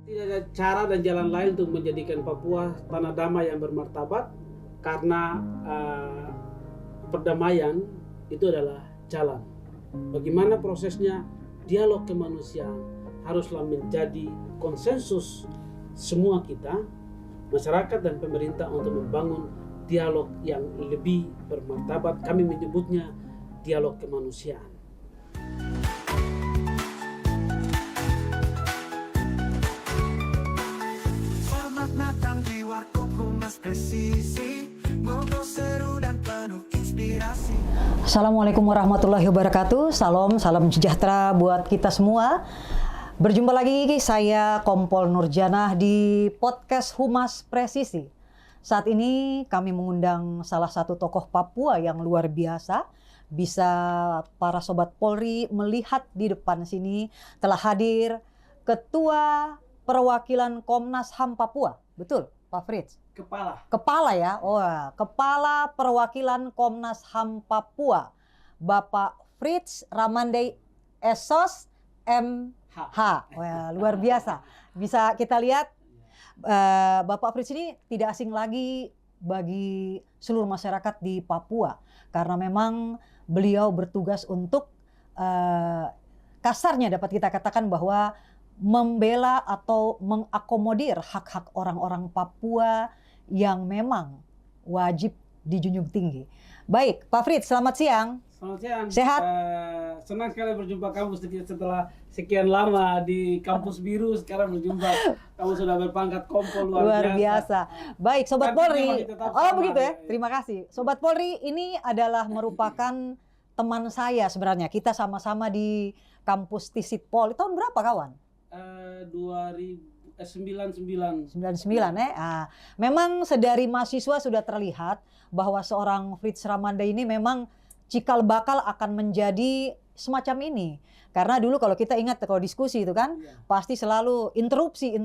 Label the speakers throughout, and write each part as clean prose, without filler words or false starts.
Speaker 1: Tidak ada cara dan jalan lain untuk menjadikan Papua tanah damai yang bermartabat, karena perdamaian itu adalah jalan. Bagaimana prosesnya? Dialog kemanusiaan haruslah menjadi konsensus semua kita, masyarakat dan pemerintah, untuk membangun dialog yang lebih bermartabat. Kami menyebutnya dialog kemanusiaan.
Speaker 2: Selamat datang di Warkop Humas Presisi, ngobrol seru dan penuh inspirasi.
Speaker 3: Assalamualaikum warahmatullahi wabarakatuh. Salam sejahtera buat kita semua. Berjumpa lagi saya Kompol Nurjanah di podcast Humas Presisi. Saat ini kami mengundang salah satu tokoh Papua yang luar biasa. Bisa para sobat Polri melihat di depan sini telah hadir Ketua Perwakilan Komnas HAM Papua. Betul, Pak Fritz? Kepala ya? Oh, Kepala Perwakilan Komnas HAM Papua, Bapak Fritz Ramandai Esos MH. Wah, luar biasa. Bisa kita lihat Bapak Fritz ini tidak asing lagi bagi seluruh masyarakat di Papua, karena memang beliau bertugas untuk kasarnya dapat kita katakan bahwa membela atau mengakomodir hak-hak orang-orang Papua yang memang wajib dijunjung tinggi. Baik, Pak Fritz, selamat siang.
Speaker 1: Selamat siang.
Speaker 3: Sehat?
Speaker 1: Senang sekali berjumpa kamu setelah sekian lama di kampus biru. Sekarang berjumpa, kamu sudah berpangkat Kompol, luar biasa.
Speaker 3: Baik, Sobat Polri. Oh begitu ya, terima kasih. Sobat Polri, ini adalah merupakan teman saya sebenarnya. Kita sama-sama di kampus Tisitpol. Tahun berapa kawan?
Speaker 1: 99
Speaker 3: ya. Memang sedari mahasiswa sudah terlihat bahwa seorang Fritz Ramandai ini memang cikal bakal akan menjadi semacam ini. Karena dulu kalau kita ingat kalau diskusi itu kan pasti selalu interupsi.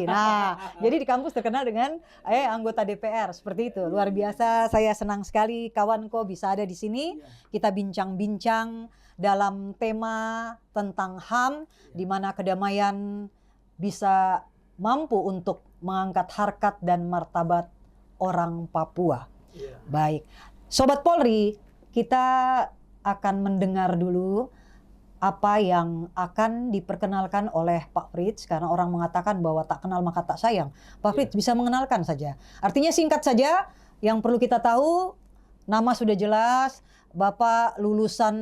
Speaker 3: Nah, jadi di kampus terkenal dengan anggota DPR seperti itu. Luar biasa, saya senang sekali kawan kok bisa ada di sini. Kita bincang-bincang dalam tema tentang HAM, di mana kedamaian bisa mampu untuk mengangkat harkat dan martabat orang Papua. Baik, Sobat Polri, kita akan mendengar dulu apa yang akan diperkenalkan oleh Pak Fritz, karena orang mengatakan bahwa tak kenal maka tak sayang. Pak Fritz bisa mengenalkan saja. Artinya singkat saja, yang perlu kita tahu, nama sudah jelas, Bapak lulusan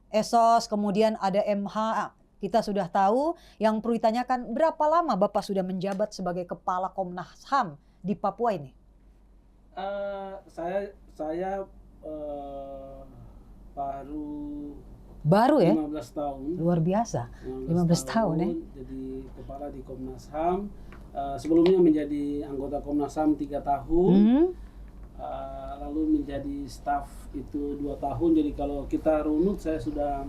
Speaker 3: Esos, kemudian ada MH, kita sudah tahu. Yang perlu ditanyakan, berapa lama Bapak sudah menjabat sebagai Kepala Komnas HAM di Papua ini?
Speaker 1: Saya
Speaker 3: baru ya?
Speaker 1: 15 tahun.
Speaker 3: Luar biasa. 15 tahun ya.
Speaker 1: Jadi kepala di Komnas HAM. Sebelumnya menjadi anggota Komnas HAM 3 tahun. Lalu menjadi staf itu 2 tahun. Jadi kalau kita runut, saya sudah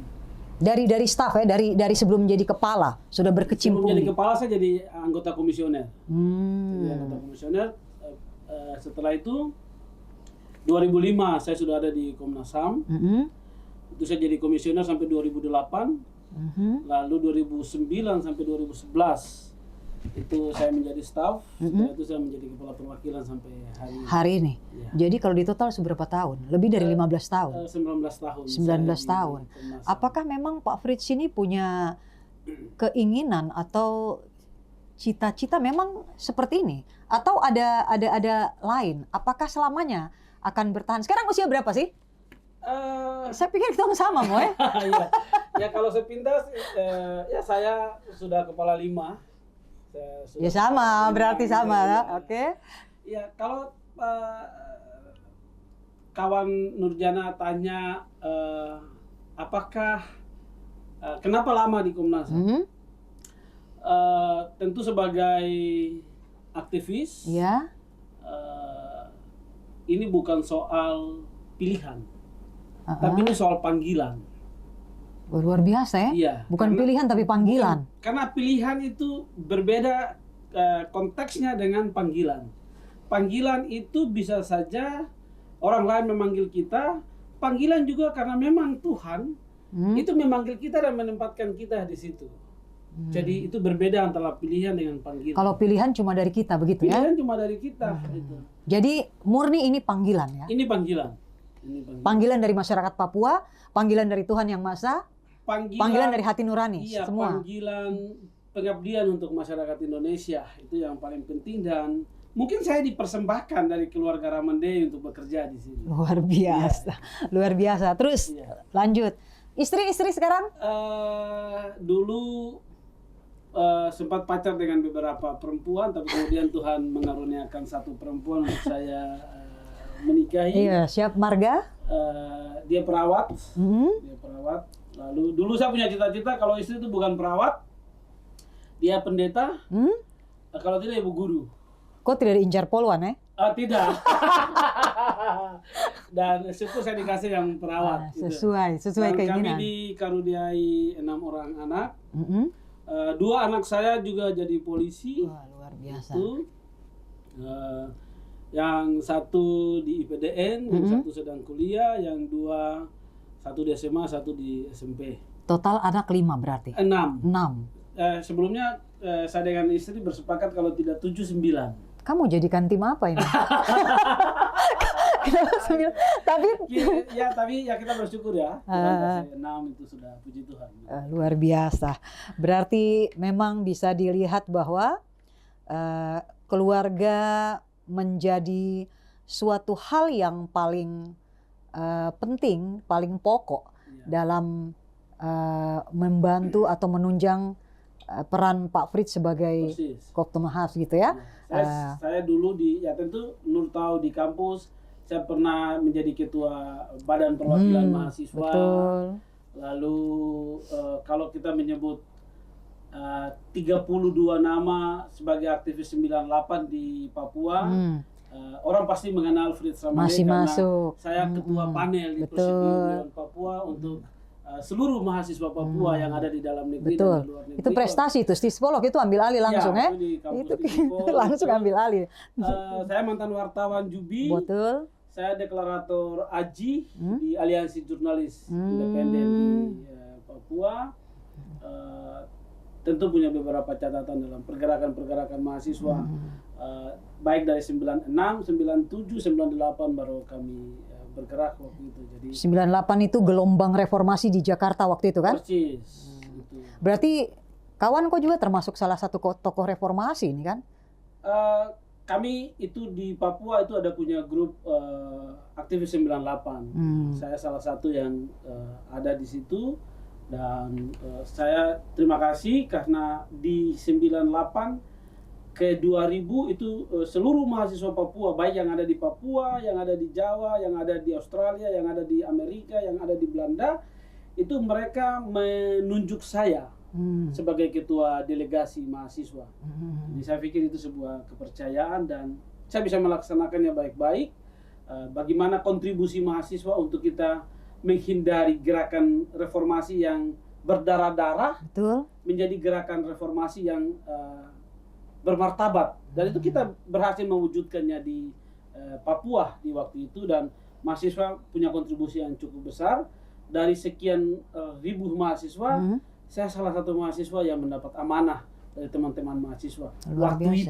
Speaker 3: dari staf ya, dari sebelum menjadi kepala sudah berkecimpung.
Speaker 1: Sebelum jadi kepala saya jadi anggota komisioner. Jadi anggota komisioner. Setelah itu 2005 saya sudah ada di Komnas HAM. Itu saya jadi komisioner sampai 2008. Lalu 2009 sampai 2011 itu saya menjadi staf. Setelah itu saya menjadi kepala perwakilan sampai hari ini. Ya.
Speaker 3: Jadi kalau di total seberapa tahun? Lebih dari 15 tahun.
Speaker 1: 19 tahun.
Speaker 3: 19 tahun. Apakah memang Pak Fritz ini punya keinginan atau cita-cita memang seperti ini? Atau ada lain? Apakah selamanya akan bertahan? Sekarang usia berapa sih? Saya pikir kita sama, Moy.
Speaker 1: Ya kalau sepintas, ya saya sudah kepala 5.
Speaker 3: Ya sama, berarti sama ya. Oke.
Speaker 1: Ya kalau kawan Nurjana tanya apakah kenapa lama di Komnas HAM? Tentu sebagai aktivis, ini bukan soal pilihan, tapi ini soal panggilan.
Speaker 3: Luar biasa ya?
Speaker 1: Iya,
Speaker 3: bukan pilihan tapi panggilan.
Speaker 1: Karena pilihan itu berbeda konteksnya dengan panggilan. Panggilan itu bisa saja orang lain memanggil kita. Panggilan juga karena memang Tuhan itu memanggil kita dan menempatkan kita di situ. Jadi itu berbeda antara pilihan dengan panggilan.
Speaker 3: Kalau pilihan cuma dari kita begitu ya?
Speaker 1: Pilihan cuma dari kita. Itu.
Speaker 3: Jadi murni ini panggilan ya?
Speaker 1: Ini panggilan. Ini panggilan.
Speaker 3: Panggilan dari masyarakat Papua, panggilan dari Tuhan Yang Maha Esa, panggilan dari hati nurani,
Speaker 1: iya,
Speaker 3: semua.
Speaker 1: Panggilan pengabdian untuk masyarakat Indonesia itu yang paling penting, dan mungkin saya dipersembahkan dari keluarga Ramandai untuk bekerja di sini.
Speaker 3: Luar biasa, luar biasa. Terus lanjut, istri sekarang?
Speaker 1: Dulu sempat pacar dengan beberapa perempuan, tapi kemudian Tuhan mengaruniakan satu perempuan untuk saya menikahi.
Speaker 3: Iya, siap marga?
Speaker 1: Dia perawat. Dia perawat. Lalu dulu saya punya cita-cita kalau istri itu bukan perawat, dia pendeta. Kalau tidak ibu guru.
Speaker 3: Kok tidak diincar poluan ya?
Speaker 1: Tidak. Dan syukur saya dikasih yang perawat.
Speaker 3: Sesuai
Speaker 1: Dan
Speaker 3: keinginan.
Speaker 1: kami dikaruniai 6 orang anak. 2 anak saya juga jadi polisi.
Speaker 3: Wah, luar biasa.
Speaker 1: Itu. Yang satu di IPDN, yang satu sedang kuliah, yang 2 satu di SMA, satu di SMP.
Speaker 3: Total anak 5 berarti?
Speaker 1: 6.
Speaker 3: 6.
Speaker 1: Sebelumnya saya dengan istri bersepakat kalau tidak 7, 9.
Speaker 3: Kamu jadikan tim apa ini? Kenapa 9?
Speaker 1: Tapi kita bersyukur ya. Tuhan kasih 6 itu sudah, puji Tuhan.
Speaker 3: Luar biasa. Berarti memang bisa dilihat bahwa keluarga menjadi suatu hal yang paling penting, paling pokok dalam membantu atau menunjang peran Pak Fritz sebagai Koptumahas gitu ya.
Speaker 1: Saya dulu tentu Nur tahu di kampus saya pernah menjadi ketua Badan Perwakilan Mahasiswa.
Speaker 3: Betul.
Speaker 1: Lalu kalau kita menyebut 32 nama sebagai aktivis 98 di Papua, orang pasti mengenal Fritz Ramandai
Speaker 3: Masih
Speaker 1: karena
Speaker 3: masuk.
Speaker 1: saya ketua panel di Presidium Papua untuk seluruh mahasiswa Papua yang ada di dalam negeri dan di luar negeri.
Speaker 3: Itu prestasi itu, Stispolog itu ambil alih langsung ya?
Speaker 1: Itu
Speaker 3: langsung ambil alih.
Speaker 1: Saya mantan wartawan Jubi.
Speaker 3: Betul.
Speaker 1: Saya deklarator AJI di Aliansi Jurnalis Independen di Papua. Tentu punya beberapa catatan dalam pergerakan-pergerakan mahasiswa. Baik dari 96, 97, 98 baru kami bergerak waktu itu. Jadi
Speaker 3: 98 itu gelombang reformasi di Jakarta waktu itu kan?
Speaker 1: Persis. Gitu.
Speaker 3: Berarti kawan kok juga termasuk salah satu tokoh reformasi ini kan?
Speaker 1: Kami itu di Papua itu ada punya grup aktivis 98. Saya salah satu yang ada di situ, dan saya terima kasih karena di 98 ke 2000 itu seluruh mahasiswa Papua, baik yang ada di Papua, yang ada di Jawa, yang ada di Australia, yang ada di Amerika, yang ada di Belanda, itu mereka menunjuk saya sebagai ketua delegasi mahasiswa. Jadi saya pikir itu sebuah kepercayaan dan saya bisa melaksanakannya baik-baik. Bagaimana kontribusi mahasiswa untuk kita menghindari gerakan reformasi yang berdarah-darah, menjadi gerakan reformasi yang bermartabat, dan itu kita berhasil mewujudkannya di Papua di waktu itu, dan mahasiswa punya kontribusi yang cukup besar. Dari sekian ribu mahasiswa, saya salah satu mahasiswa yang mendapat amanah dari teman-teman mahasiswa.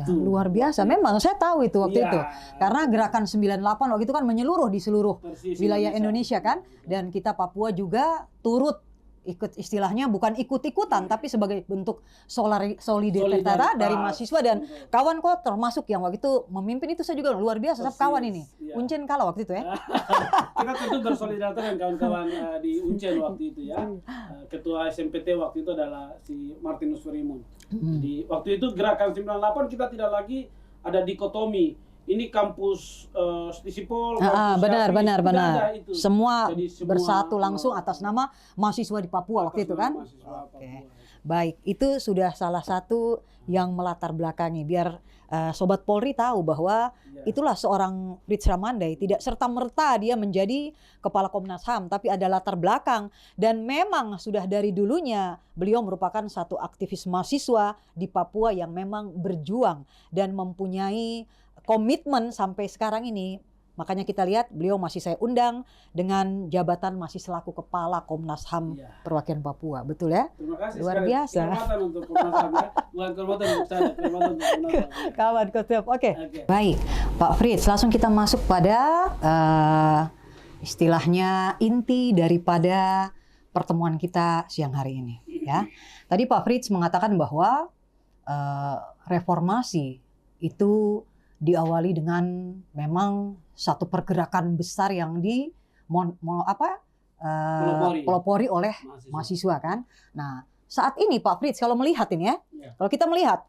Speaker 3: Luar biasa. Memang saya tahu itu waktu itu. Karena gerakan 98 waktu itu kan menyeluruh di seluruh wilayah Indonesia kan, dan kita Papua juga turut ikut, istilahnya bukan ikut-ikutan tapi sebagai bentuk solidaritas dari mahasiswa, dan kawan kok termasuk yang waktu itu memimpin itu. Saya juga luar biasa kawan ini. Uncen kalah waktu itu ya.
Speaker 1: Kita tentu bersolidaritas dengan kawan-kawan di Uncen waktu itu ya. Ketua SMPT waktu itu adalah si Martinus Ferimun. Di waktu itu gerakan 98 kita tidak lagi ada dikotomi. Ini kampus Stisipol,
Speaker 3: benar. Semua bersatu langsung atas nama mahasiswa di Papua waktu itu kan? Oke. Baik, itu sudah salah satu yang melatar belakangi. Biar Sobat Polri tahu bahwa itulah seorang Fritz Ramandai. Tidak serta-merta dia menjadi Kepala Komnas HAM, tapi ada latar belakang. Dan memang sudah dari dulunya beliau merupakan satu aktivis mahasiswa di Papua yang memang berjuang dan mempunyai komitmen sampai sekarang ini Makanya kita lihat beliau masih saya undang dengan jabatan masih selaku Kepala Komnas HAM Perwakilan Papua. Betul ya?
Speaker 1: Terima kasih.
Speaker 3: Luar biasa.
Speaker 1: Kehormatan untuk Komnas HAM ya. Bukan kehormatan untuk saya, kehormatan untuk Komnas HAM.
Speaker 3: Kawan Kotip. Oke. Baik, Pak Fritz, langsung kita masuk pada istilahnya inti daripada pertemuan kita siang hari ini. Ya, tadi Pak Fritz mengatakan bahwa reformasi itu diawali dengan memang satu pergerakan besar yang pelopori oleh mahasiswa kan. Nah, saat ini Pak Fritz kalau melihat ini ya, kalau kita melihat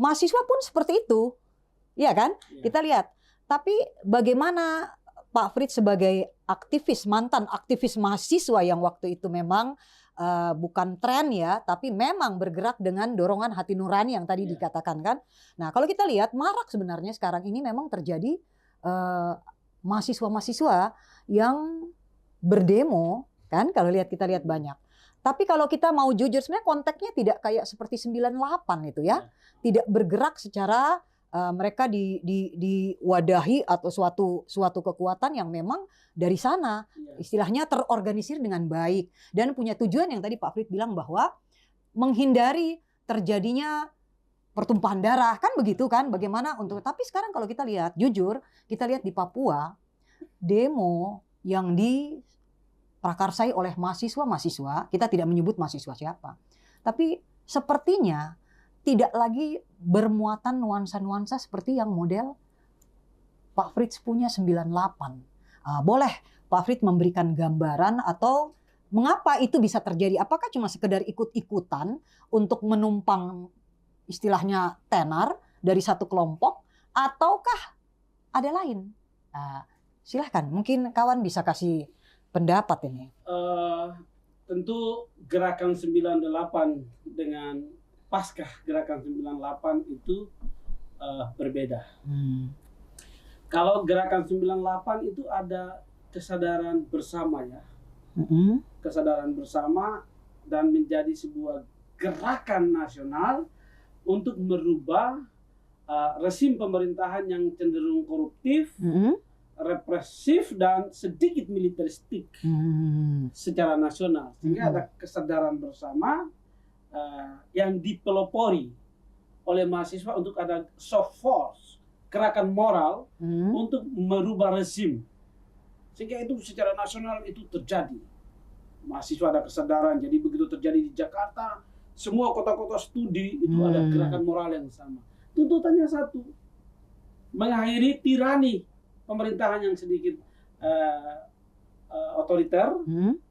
Speaker 3: mahasiswa pun seperti itu, ya kan? Kita lihat. Tapi bagaimana Pak Fritz sebagai aktivis, mantan aktivis mahasiswa yang waktu itu memang bukan tren ya, tapi memang bergerak dengan dorongan hati nurani yang tadi dikatakan kan. Nah, kalau kita lihat marak sebenarnya sekarang ini memang terjadi mahasiswa-mahasiswa yang berdemo kan, kalau kita lihat banyak. Tapi kalau kita mau jujur sebenarnya konteksnya tidak kayak seperti 98 itu ya. Tidak bergerak secara mereka diwadahi atau suatu kekuatan yang memang dari sana istilahnya terorganisir dengan baik dan punya tujuan yang tadi Pak Fritz bilang bahwa menghindari terjadinya pertumpahan darah kan begitu kan, bagaimana untuk, tapi sekarang kalau kita lihat jujur, kita lihat di Papua demo yang diprakarsai oleh mahasiswa, kita tidak menyebut mahasiswa siapa, tapi sepertinya tidak lagi bermuatan nuansa-nuansa seperti yang model Pak Fritz punya 98. Boleh Pak Fritz memberikan gambaran atau mengapa itu bisa terjadi? Apakah cuma sekedar ikut-ikutan untuk menumpang istilahnya tenar dari satu kelompok, ataukah ada lain? Silahkan, mungkin kawan bisa kasih pendapat ini.
Speaker 1: Tentu gerakan 98 dengan pasca gerakan 98 itu berbeda. Kalau gerakan 98 itu ada kesadaran bersama ya. Kesadaran bersama dan menjadi sebuah gerakan nasional untuk merubah rezim pemerintahan yang cenderung koruptif, represif dan sedikit militeristik secara nasional. Sehingga ada kesadaran bersama yang dipelopori oleh mahasiswa untuk ada soft force, gerakan moral untuk merubah rezim. Sehingga itu secara nasional itu terjadi. Mahasiswa ada kesadaran, jadi begitu terjadi di Jakarta, semua kota-kota studi itu ada gerakan moral yang sama. Tuntutannya satu, mengakhiri tirani pemerintahan yang sedikit otoriter,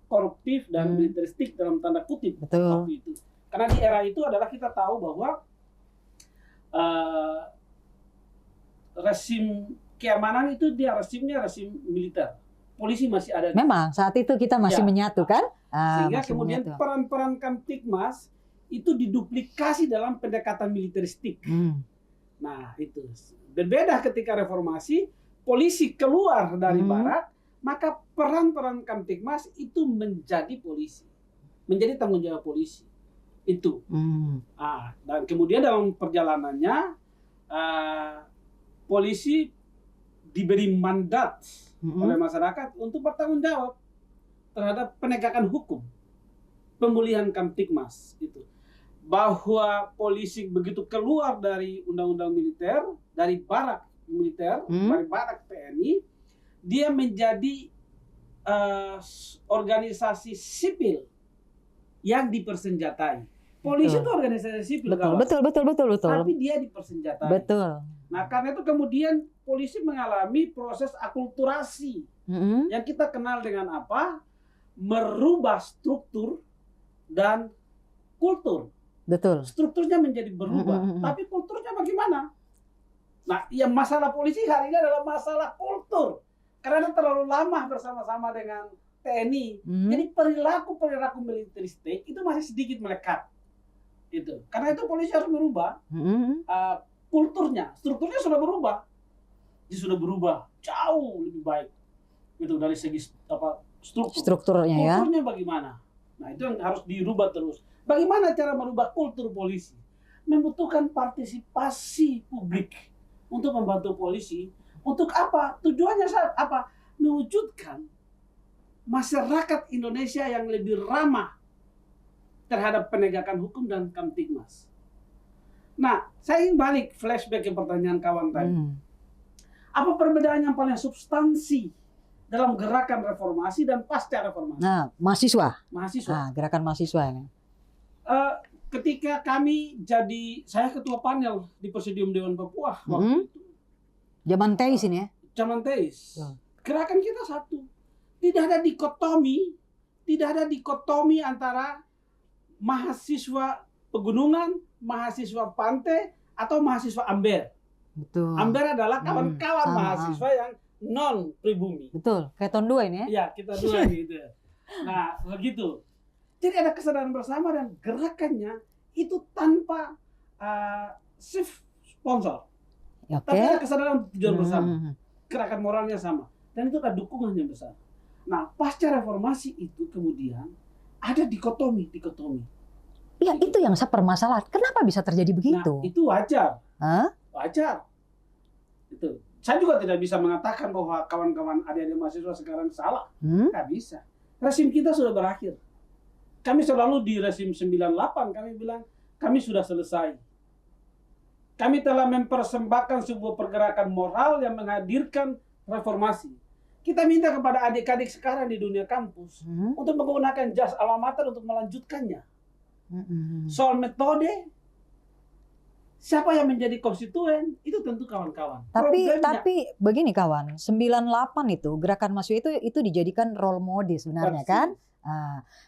Speaker 1: koruptif dan militeristik dalam tanda kutip waktu itu. Karena di era itu adalah kita tahu bahwa rezim keamanan itu dia rezimnya rezim militer. Polisi masih ada.
Speaker 3: Memang saat itu kita masih menyatu kan?
Speaker 1: Sehingga kemudian peran-peran Kamtibmas itu diduplikasi dalam pendekatan militeristik. Nah itu berbeda ketika reformasi, polisi keluar dari barat, maka peran-peran Kamtibmas itu menjadi polisi, menjadi tanggung jawab polisi itu. Dan kemudian dalam perjalanannya polisi diberi mandat oleh masyarakat untuk bertanggung jawab terhadap penegakan hukum, pemulihan Kamtibmas itu. Bahwa polisi begitu keluar dari undang-undang militer, dari barak militer, dari barak TNI, dia menjadi organisasi sipil yang dipersenjatai. Polisi itu organisasi sipil,
Speaker 3: betul.
Speaker 1: Tapi dia dipersenjatai.
Speaker 3: Betul.
Speaker 1: Nah, karena itu kemudian polisi mengalami proses akulturasi yang kita kenal dengan apa? Merubah struktur dan kultur.
Speaker 3: Betul.
Speaker 1: Strukturnya menjadi berubah, tapi kulturnya bagaimana? Nah, yang masalah polisi hari ini adalah masalah kultur. Karena terlalu lama bersama-sama dengan TNI. Jadi perilaku militeristik itu masih sedikit melekat. Itu. Karena itu polisi harus merubah kulturnya, strukturnya sudah berubah. Dia sudah berubah jauh lebih baik. Itu dari segi strukturnya ya. Kulturnya bagaimana? Nah, itu yang harus dirubah terus. Bagaimana cara merubah kultur polisi? Membutuhkan partisipasi publik untuk membantu polisi Untuk apa? Tujuannya apa? Mewujudkan masyarakat Indonesia yang lebih ramah terhadap penegakan hukum dan Kamtibmas. Nah, saya ingin balik flashback ke pertanyaan kawan tadi. Apa perbedaan yang paling substansi dalam gerakan reformasi dan pasca reformasi?
Speaker 3: Nah, mahasiswa.
Speaker 1: Mahasiswa.
Speaker 3: Nah, gerakan mahasiswa ini.
Speaker 1: Ketika saya ketua panel di Presidium Dewan Papua waktu itu.
Speaker 3: Zaman Teis ini ya.
Speaker 1: Zaman Teis. Gerakan kita satu. Tidak ada dikotomi antara mahasiswa pegunungan, mahasiswa pantai, atau mahasiswa Amber.
Speaker 3: Betul.
Speaker 1: Amber adalah kawan-kawan mahasiswa yang non pribumi.
Speaker 3: Betul. Kayak tahun 2 ini ya.
Speaker 1: Iya, kita dua gitu. Nah, begitu. Jadi ada kesadaran bersama dan gerakannya itu tanpa shift sponsor.
Speaker 3: Oke.
Speaker 1: Tapi ada kesadaran tujuan bersama. Gerakan moralnya sama. Dan itu ada dukungannya besar. Nah, pasca reformasi itu kemudian ada dikotomi.
Speaker 3: Iya, itu yang saya permasalahan. Kenapa bisa terjadi begitu?
Speaker 1: Nah, itu wajar.
Speaker 3: Hah?
Speaker 1: Wajar. Itu. Saya juga tidak bisa mengatakan bahwa kawan-kawan adik-adik mahasiswa sekarang salah. Nggak bisa. Rezim kita sudah berakhir. Kami selalu di rezim 98, kami bilang, kami sudah selesai. Kami telah mempersembahkan sebuah pergerakan moral yang menghadirkan reformasi. Kita minta kepada adik-adik sekarang di dunia kampus untuk menggunakan jas alma mater untuk melanjutkannya. Soal metode, siapa yang menjadi konstituen, itu tentu kawan-kawan.
Speaker 3: Tapi begini kawan, 98 itu gerakan mahasiswa itu dijadikan role model sebenarnya. Persis. Kan?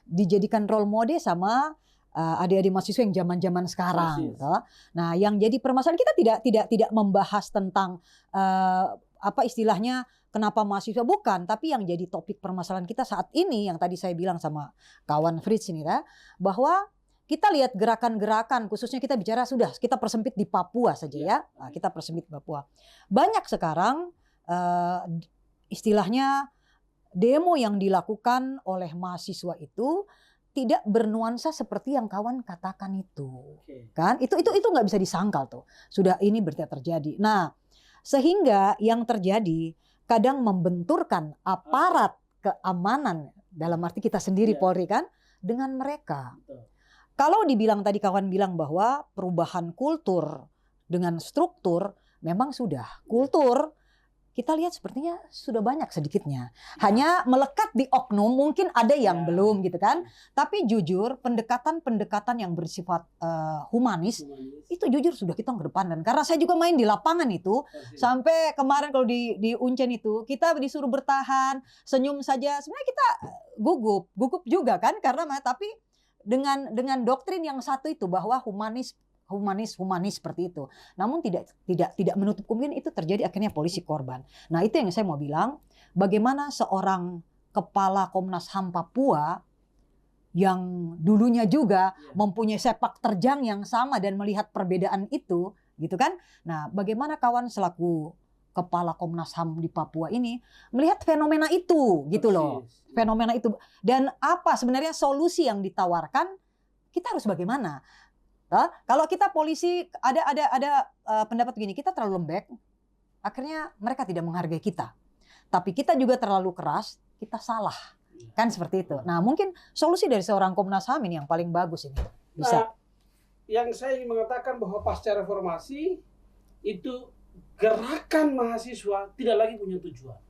Speaker 3: Dijadikan role model sama adik-adik mahasiswa yang zaman-zaman sekarang. Gitu. Nah, yang jadi permasalahan kita tidak membahas tentang apa istilahnya kenapa mahasiswa, bukan, tapi yang jadi topik permasalahan kita saat ini yang tadi saya bilang sama kawan Fritz ini ya, bahwa kita lihat gerakan-gerakan, khususnya kita bicara kita persempit di Papua saja ya. Nah, kita persempit Papua. Banyak sekarang istilahnya demo yang dilakukan oleh mahasiswa itu tidak bernuansa seperti yang kawan katakan itu. Kan? Itu nggak bisa disangkal tuh. Sudah ini berarti terjadi. Nah, sehingga yang terjadi kadang membenturkan aparat keamanan dalam arti kita sendiri Polri kan dengan mereka. Kalau dibilang tadi kawan bilang bahwa perubahan kultur dengan struktur memang sudah. Kultur kita lihat sepertinya sudah banyak sedikitnya. Hanya melekat di oknum, mungkin ada yang belum gitu kan. Tapi jujur pendekatan-pendekatan yang bersifat humanis itu jujur sudah kita kedepankan. Karena saya juga main di lapangan itu. Sampai kemarin kalau di Uncen itu kita disuruh bertahan, senyum saja. Sebenarnya kita gugup juga kan karena tapi dengan doktrin yang satu itu bahwa humanis seperti itu. Namun tidak menutup kemungkinan itu terjadi akhirnya polisi korban. Nah, itu yang saya mau bilang, bagaimana seorang kepala Komnas HAM Papua yang dulunya juga mempunyai sepak terjang yang sama dan melihat perbedaan itu, gitu kan? Nah, bagaimana kawan selaku kepala Komnas HAM di Papua ini melihat fenomena itu, gitu loh. Fenomena itu, dan apa sebenarnya solusi yang ditawarkan, kita harus bagaimana? Kalau kita polisi ada pendapat gini, kita terlalu lembek, akhirnya mereka tidak menghargai kita. Tapi kita juga terlalu keras, kita salah, kan seperti itu. Nah, mungkin solusi dari seorang Komnas HAM ini yang paling bagus ini bisa.
Speaker 1: Nah, yang saya ingin mengatakan bahwa pasca reformasi itu gerakan mahasiswa tidak lagi punya tujuan.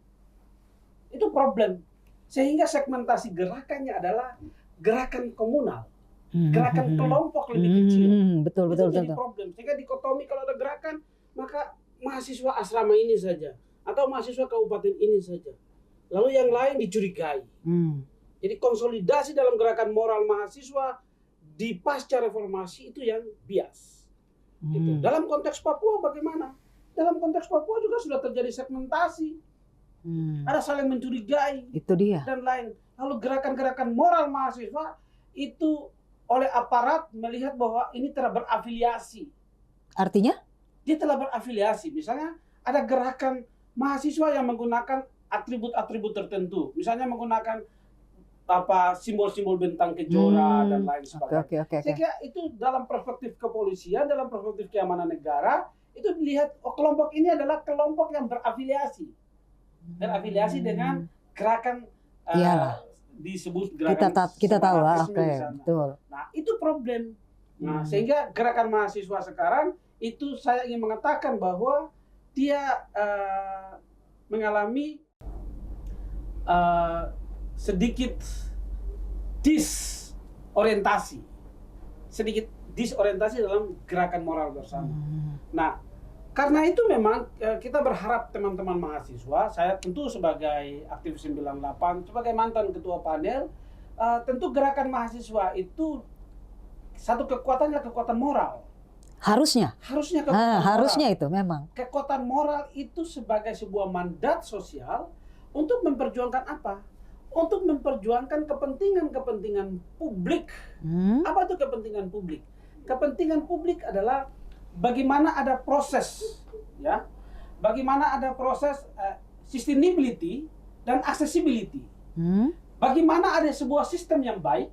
Speaker 1: Itu problem. Sehingga segmentasi gerakannya adalah gerakan komunal, gerakan kelompok lebih kecil.
Speaker 3: Betul.
Speaker 1: Jadi problem. Sehingga dikotomi kalau ada gerakan, maka mahasiswa asrama ini saja atau mahasiswa kabupaten ini saja. Lalu yang lain dicurigai. Jadi konsolidasi dalam gerakan moral mahasiswa di pasca reformasi itu yang bias. Gitu. Dalam konteks Papua bagaimana? Dalam konteks Papua juga sudah terjadi segmentasi. Ada saling mencurigai.
Speaker 3: Itu dia.
Speaker 1: Dan lain. Lalu gerakan-gerakan moral mahasiswa itu oleh aparat melihat bahwa ini telah berafiliasi.
Speaker 3: Artinya?
Speaker 1: Dia telah berafiliasi. Misalnya ada gerakan mahasiswa yang menggunakan atribut-atribut tertentu. Misalnya menggunakan simbol-simbol bentang kejora dan lain sebagainya.
Speaker 3: Okay.
Speaker 1: Saya kira itu dalam perspektif kepolisian, dalam perspektif keamanan negara, itu dilihat kelompok ini adalah kelompok yang berafiliasi dengan gerakan disebut gerakan
Speaker 3: kita tahu,
Speaker 1: separatisme
Speaker 3: oke,
Speaker 1: di sana.
Speaker 3: betul.
Speaker 1: Nah, itu problem. Nah, sehingga gerakan mahasiswa sekarang itu saya ingin mengatakan bahwa dia mengalami sedikit disorientasi dalam gerakan moral bersama. Nah, karena itu memang kita berharap teman-teman mahasiswa, saya tentu sebagai aktivis 98, sebagai mantan ketua panel, tentu gerakan mahasiswa itu satu kekuatannya kekuatan moral.
Speaker 3: Harusnya
Speaker 1: Kekuatan moral.
Speaker 3: harusnya itu memang.
Speaker 1: Kekuatan moral itu sebagai sebuah mandat sosial untuk memperjuangkan apa? Untuk memperjuangkan kepentingan publik. Apa itu kepentingan publik? Kepentingan publik adalah bagaimana ada proses, ya, bagaimana ada proses sustainability dan accessibility. Bagaimana ada sebuah sistem yang baik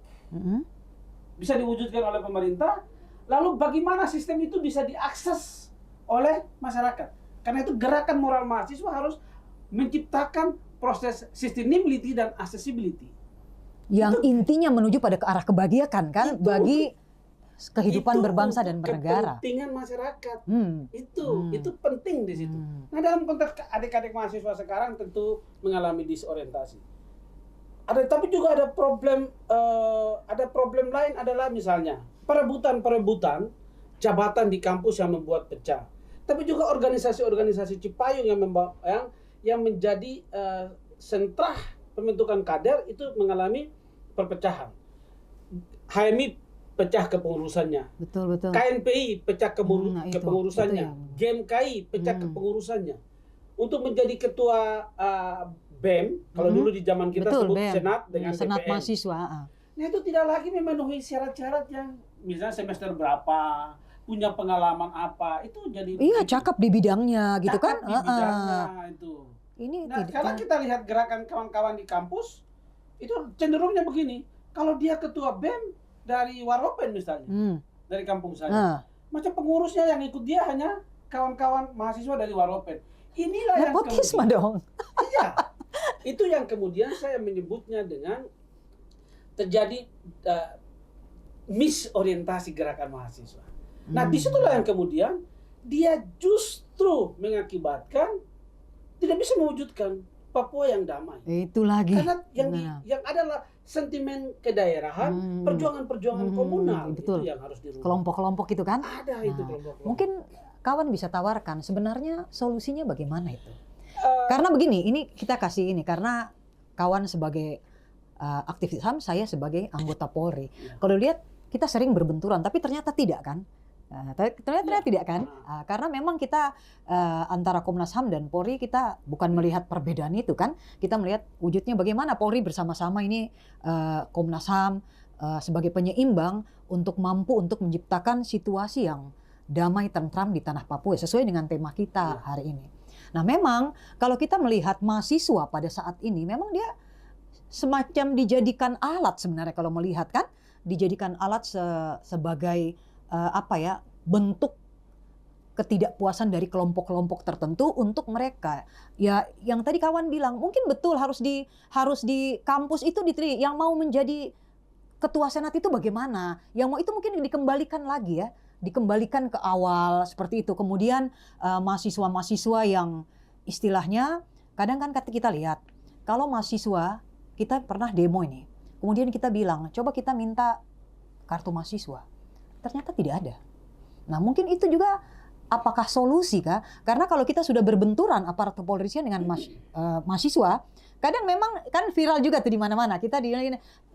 Speaker 1: bisa diwujudkan oleh pemerintah, lalu bagaimana sistem itu bisa diakses oleh masyarakat. Karena itu gerakan moral mahasiswa harus menciptakan proses sustainability dan accessibility.
Speaker 3: Yang intinya menuju pada ke arah kebahagiaan kan bagi kehidupan berbangsa dan bernegara.
Speaker 1: Kepentingan masyarakat. Itu penting di situ. Nah, dalam konteks adik-adik mahasiswa sekarang tentu mengalami disorientasi. Tapi juga ada problem lain adalah misalnya perebutan jabatan di kampus yang membuat pecah. Tapi juga organisasi-organisasi cipayung yang menjadi sentra pembentukan kader itu mengalami perpecahan. HMI pecah kepengurusannya.
Speaker 3: Betul.
Speaker 1: KNPI pecah kepengurusannya. GMKI pecah kepengurusannya. Untuk menjadi ketua BEM, kalau dulu di zaman kita sebut
Speaker 3: BEM.
Speaker 1: Senat dengan
Speaker 3: Senat
Speaker 1: DPM.
Speaker 3: mahasiswa.
Speaker 1: Nah, itu tidak lagi memenuhi syarat-syarat yang misalnya semester berapa, punya pengalaman apa, itu jadi
Speaker 3: Iya, cakep di bidangnya gitu kan.
Speaker 1: Di bidangnya itu.
Speaker 3: Ini
Speaker 1: Nah, kalau kita lihat gerakan kawan-kawan di kampus, itu cenderungnya begini. Kalau dia ketua BEM dari Waropen misalnya, dari kampung saya, macam pengurusnya yang ikut dia hanya kawan-kawan mahasiswa dari Waropen. Inilah yang
Speaker 3: nepotisme dong.
Speaker 1: Iya, itu yang kemudian saya menyebutnya dengan terjadi misorientasi gerakan mahasiswa. Nah, disitulah yang kemudian dia justru mengakibatkan tidak bisa mewujudkan Papua yang damai.
Speaker 3: Itu lagi.
Speaker 1: Karena yang adalah sentimen kedaerahan, perjuangan-perjuangan komunal.
Speaker 3: Betul.
Speaker 1: Itu yang harus dirubah.
Speaker 3: Kelompok-kelompok itu kan.
Speaker 1: Ada itu kelompok-kelompok.
Speaker 3: Mungkin kawan bisa tawarkan sebenarnya solusinya bagaimana itu? Karena begini, ini kita kasih ini karena kawan sebagai aktivis HAM, saya sebagai anggota Polri. Kalau lihat kita sering berbenturan, tapi ternyata tidak kan? Ternyata tidak kan? Karena memang kita antara Komnas HAM dan Polri kita bukan melihat perbedaan itu kan? Kita melihat wujudnya bagaimana Polri bersama-sama ini Komnas HAM sebagai penyeimbang untuk mampu untuk menciptakan situasi yang damai tentram di tanah Papua sesuai dengan tema kita hari ini. Nah, memang kalau kita melihat mahasiswa pada saat ini memang dia semacam dijadikan alat sebenarnya kalau melihat kan, dijadikan alat sebagai bentuk ketidakpuasan dari kelompok-kelompok tertentu untuk mereka. Ya, yang tadi kawan bilang mungkin betul harus di kampus itu yang mau menjadi ketua senat itu bagaimana? Yang mau itu mungkin dikembalikan lagi ya. Dikembalikan ke awal seperti itu. Kemudian mahasiswa-mahasiswa yang istilahnya kadang kan kita lihat kalau mahasiswa kita pernah demo ini, kemudian kita bilang coba kita minta kartu mahasiswa, ternyata tidak ada. Nah, mungkin itu juga apakah solusi kah? Karena kalau kita sudah berbenturan aparat kepolisian dengan mahasiswa, kadang memang kan viral juga tuh di mana-mana. Kita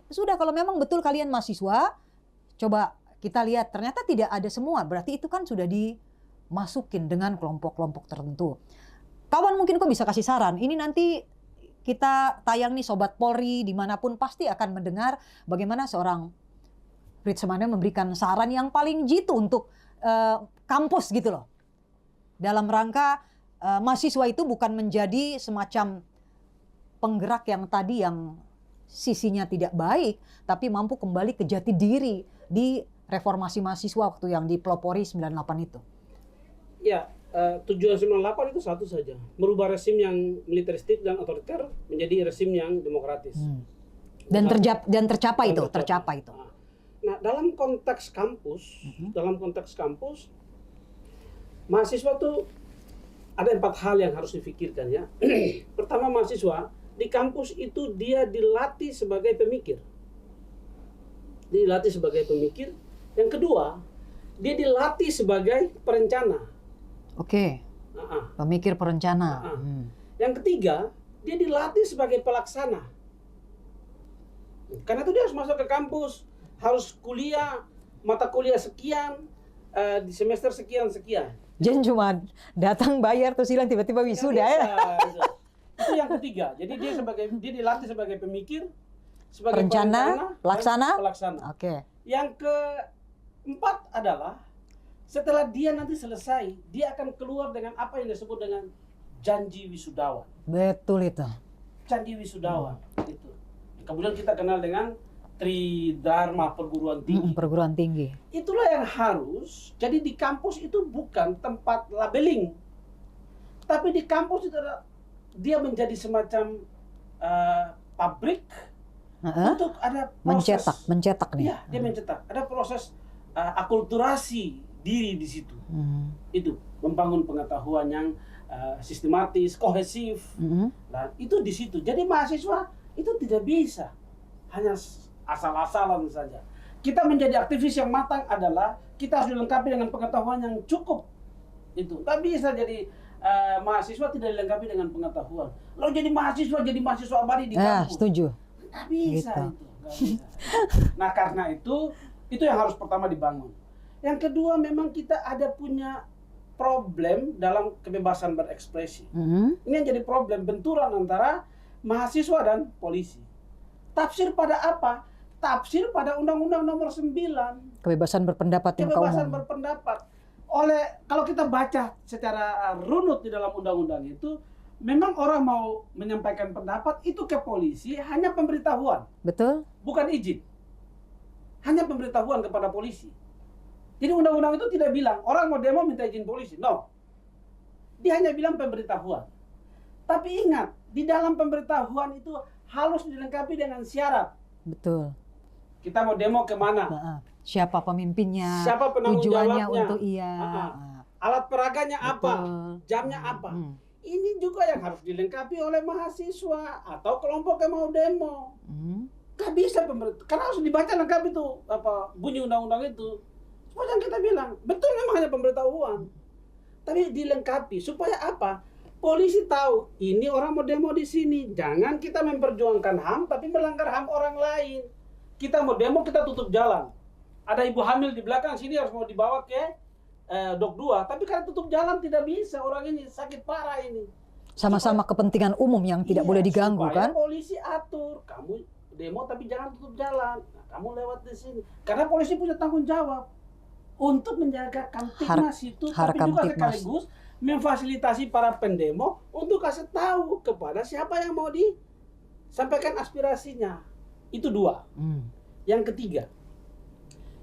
Speaker 3: sudah kalau memang betul kalian mahasiswa, coba kita lihat ternyata tidak ada semua, berarti itu kan sudah dimasukin dengan kelompok-kelompok tertentu. Kawan mungkin kok bisa kasih saran, ini nanti kita tayang nih Sobat Polri dimanapun pasti akan mendengar bagaimana seorang Fritz Ramanda memberikan saran yang paling jitu untuk kampus gitu loh. Dalam rangka mahasiswa itu bukan menjadi semacam penggerak yang tadi yang sisinya tidak baik, tapi mampu kembali ke jati diri di reformasi mahasiswa waktu yang dipelopori 98 itu.
Speaker 1: Ya, tujuan 98 itu satu saja, merubah rezim yang militeristik dan otoriter menjadi rezim yang demokratis.
Speaker 3: Dan tercapai itu, tercapai itu.
Speaker 1: Nah, dalam konteks kampus, mahasiswa tuh ada 4 hal yang harus difikirkan ya. Pertama, mahasiswa di kampus itu dia dilatih sebagai pemikir. Yang kedua, dia dilatih sebagai perencana.
Speaker 3: Oke. Pemikir perencana.
Speaker 1: Yang ketiga, dia dilatih sebagai pelaksana. Karena itu dia harus masuk ke kampus, harus kuliah, mata kuliah sekian, di semester sekian.
Speaker 3: Jangan cuma datang bayar terus hilang tiba-tiba wisuda ya.
Speaker 1: Itu yang ketiga. Jadi dia dilatih sebagai pemikir, sebagai
Speaker 3: perencana, pelaksana. Oke.
Speaker 1: Yang keempat adalah setelah dia nanti selesai, dia akan keluar dengan apa yang disebut dengan janji wisudawan.
Speaker 3: Betul itu.
Speaker 1: Janji wisudawan itu. Kemudian kita kenal dengan Tridharma perguruan tinggi.
Speaker 3: Perguruan tinggi.
Speaker 1: Itulah yang harus. Jadi di kampus itu bukan tempat labeling, tapi di kampus itu dia menjadi semacam pabrik untuk ada proses
Speaker 3: mencetak nih.
Speaker 1: Iya, dia mencetak. Ada proses akulturasi diri di situ. Itu membangun pengetahuan yang sistematis, kohesif. Nah, itu di situ. Jadi mahasiswa itu tidak bisa hanya asal-asalan saja. Kita menjadi aktivis yang matang adalah kita harus dilengkapi dengan pengetahuan yang cukup. Itu nggak bisa jadi mahasiswa tidak dilengkapi dengan pengetahuan. Lalu jadi mahasiswa abadi di kampus.
Speaker 3: Setuju.
Speaker 1: Nggak bisa gitu. Itu. Nggak bisa. Nah, karena itu yang harus pertama dibangun. Yang kedua, memang kita ada punya problem dalam kebebasan berekspresi. Ini yang jadi problem, benturan antara mahasiswa dan polisi. Tafsir pada apa? Tafsir pada Undang-Undang Nomor 9.
Speaker 3: Kebebasan berpendapat yang
Speaker 1: kebebasan berpendapat. Kalau kita baca secara runut di dalam undang-undang itu, memang orang mau menyampaikan pendapat itu ke polisi hanya pemberitahuan.
Speaker 3: Betul.
Speaker 1: Bukan izin. Hanya pemberitahuan kepada polisi. Jadi undang-undang itu tidak bilang orang mau demo minta izin polisi. No. Dia hanya bilang pemberitahuan. Tapi ingat, di dalam pemberitahuan itu harus dilengkapi dengan syarat.
Speaker 3: Betul.
Speaker 1: Kita mau demo kemana?
Speaker 3: Siapa pemimpinnya?
Speaker 1: Siapa penanggung
Speaker 3: tujuannya
Speaker 1: jawabnya?
Speaker 3: untuk
Speaker 1: Alat peraganya apa?
Speaker 3: Betul.
Speaker 1: Jamnya apa? Ini juga yang harus dilengkapi oleh mahasiswa atau kelompok yang mau demo. Gak bisa pemerintah, karena harus dibaca lengkap itu bunyi undang-undang itu. Seperti yang kita bilang, betul memang hanya pemberitahuan, tapi dilengkapi supaya apa? Polisi tahu ini orang mau demo di sini. Jangan kita memperjuangkan HAM tapi melanggar HAM orang lain. Kita mau demo, kita tutup jalan. Ada ibu hamil di belakang sini harus mau dibawa ke Dok 2, tapi karena tutup jalan tidak bisa, orang ini sakit parah ini.
Speaker 3: Sama-sama kepentingan umum yang tidak boleh diganggu kan?
Speaker 1: Polisi atur, kamu demo tapi jangan tutup jalan. Nah, kamu lewat di sini. Karena polisi punya tanggung jawab untuk menjaga Kamtibmas itu, tapi juga sekaligus memfasilitasi para pendemo untuk kasih tahu kepada siapa yang mau disampaikan aspirasinya. Itu 2.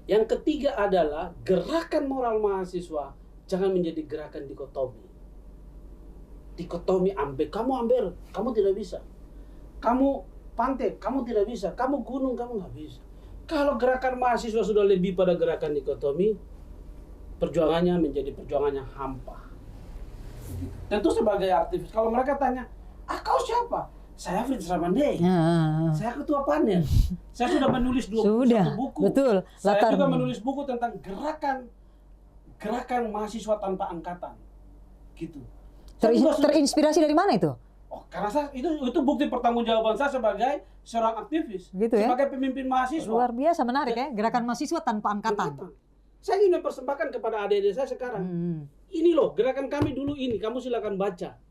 Speaker 1: Yang ketiga adalah gerakan moral mahasiswa jangan menjadi gerakan dikotomi. Dikotomi ambek, kamu amber, kamu tidak bisa. Kamu pantai, kamu tidak bisa. Kamu gunung, kamu nggak bisa. Kalau gerakan mahasiswa sudah lebih pada gerakan dikotomi, perjuangannya menjadi perjuangan yang hampa. Tentu sebagai aktivis, kalau mereka tanya, kau siapa? Saya Fritz Ramandai. Saya ketua panel. Saya sudah menulis 21 buku.
Speaker 3: Betul.
Speaker 1: Saya juga menulis buku tentang gerakan mahasiswa tanpa angkatan. Gitu.
Speaker 3: Terinspirasi dari mana itu?
Speaker 1: Karena itu bukti pertanggungjawaban saya sebagai seorang aktivis,
Speaker 3: gitu ya?
Speaker 1: Sebagai pemimpin mahasiswa.
Speaker 3: Luar biasa menarik ya, gerakan mahasiswa tanpa angkatan.
Speaker 1: Saya ingin mempersembahkan kepada adik-adik saya sekarang. Ini loh, gerakan kami dulu ini, kamu silakan baca.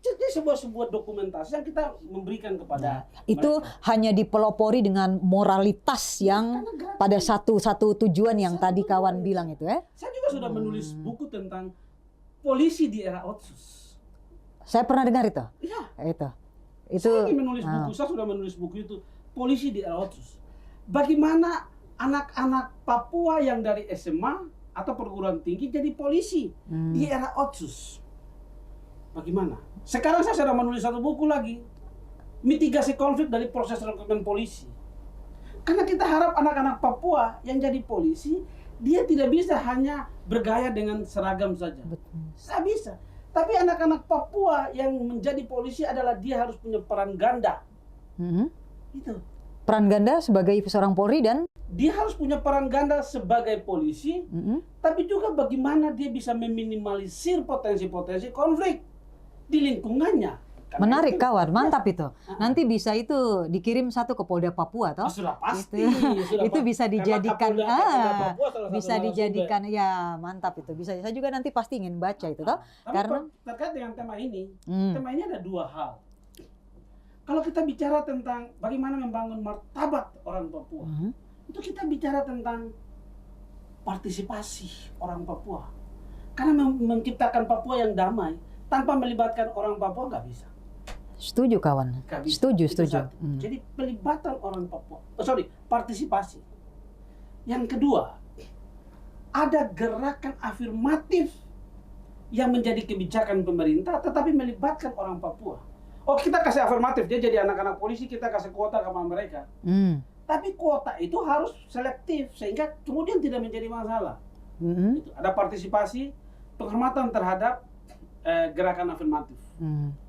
Speaker 1: Jadi sebuah dokumentasi yang kita memberikan kepada
Speaker 3: itu
Speaker 1: mereka.
Speaker 3: Hanya dipelopori dengan moralitas yang pada satu tujuan yang tadi kawan bilang itu ya.
Speaker 1: Saya juga sudah menulis buku tentang polisi di era Otsus.
Speaker 3: Saya pernah dengar itu.
Speaker 1: Iya.
Speaker 3: Itu.
Speaker 1: Saya ingin menulis buku, saya sudah menulis buku itu, polisi di era Otsus. Bagaimana anak-anak Papua yang dari SMA atau perguruan tinggi jadi polisi di era Otsus. Bagaimana? Sekarang saya sedang menulis satu buku lagi, mitigasi konflik dari proses rekrutmen polisi. Karena kita harap anak-anak Papua yang jadi polisi, dia tidak bisa hanya bergaya dengan seragam saja. Tidak bisa. Tapi anak-anak Papua yang menjadi polisi adalah dia harus punya peran ganda. Itu.
Speaker 3: Peran ganda sebagai seorang Polri dan
Speaker 1: dia harus punya peran ganda sebagai polisi, tapi juga bagaimana dia bisa meminimalisir potensi-potensi konflik di lingkungannya. Karena
Speaker 3: menarik
Speaker 1: itu,
Speaker 3: kawan, mantap
Speaker 1: ya.
Speaker 3: itu. Nanti bisa itu dikirim satu ke Polda Papua, toh?
Speaker 1: Sudah pasti.
Speaker 3: Itu bisa dijadikan,
Speaker 1: Papua salah satu
Speaker 3: bisa
Speaker 1: narasumber.
Speaker 3: dijadikan, ya mantap itu. Bisa. Saya juga nanti pasti ingin baca itu, toh?
Speaker 1: Tapi
Speaker 3: Karena
Speaker 1: terkait dengan tema ini ada dua hal. Kalau kita bicara tentang bagaimana membangun martabat orang Papua, itu kita bicara tentang partisipasi orang Papua. Karena menciptakan Papua yang damai tanpa melibatkan orang Papua nggak bisa.
Speaker 3: setuju kawan,
Speaker 1: Nggak bisa.
Speaker 3: setuju.
Speaker 1: Itu satu. Jadi pelibatan orang Papua, partisipasi. Yang kedua, ada gerakan afirmatif yang menjadi kebijakan pemerintah, tetapi melibatkan orang Papua. Oh, kita kasih afirmatif, dia jadi anak-anak polisi, kita kasih kuota kepada mereka. Tapi kuota itu harus selektif, sehingga kemudian tidak menjadi masalah. Itu. Ada partisipasi, penghormatan terhadap gerakan afirmatif.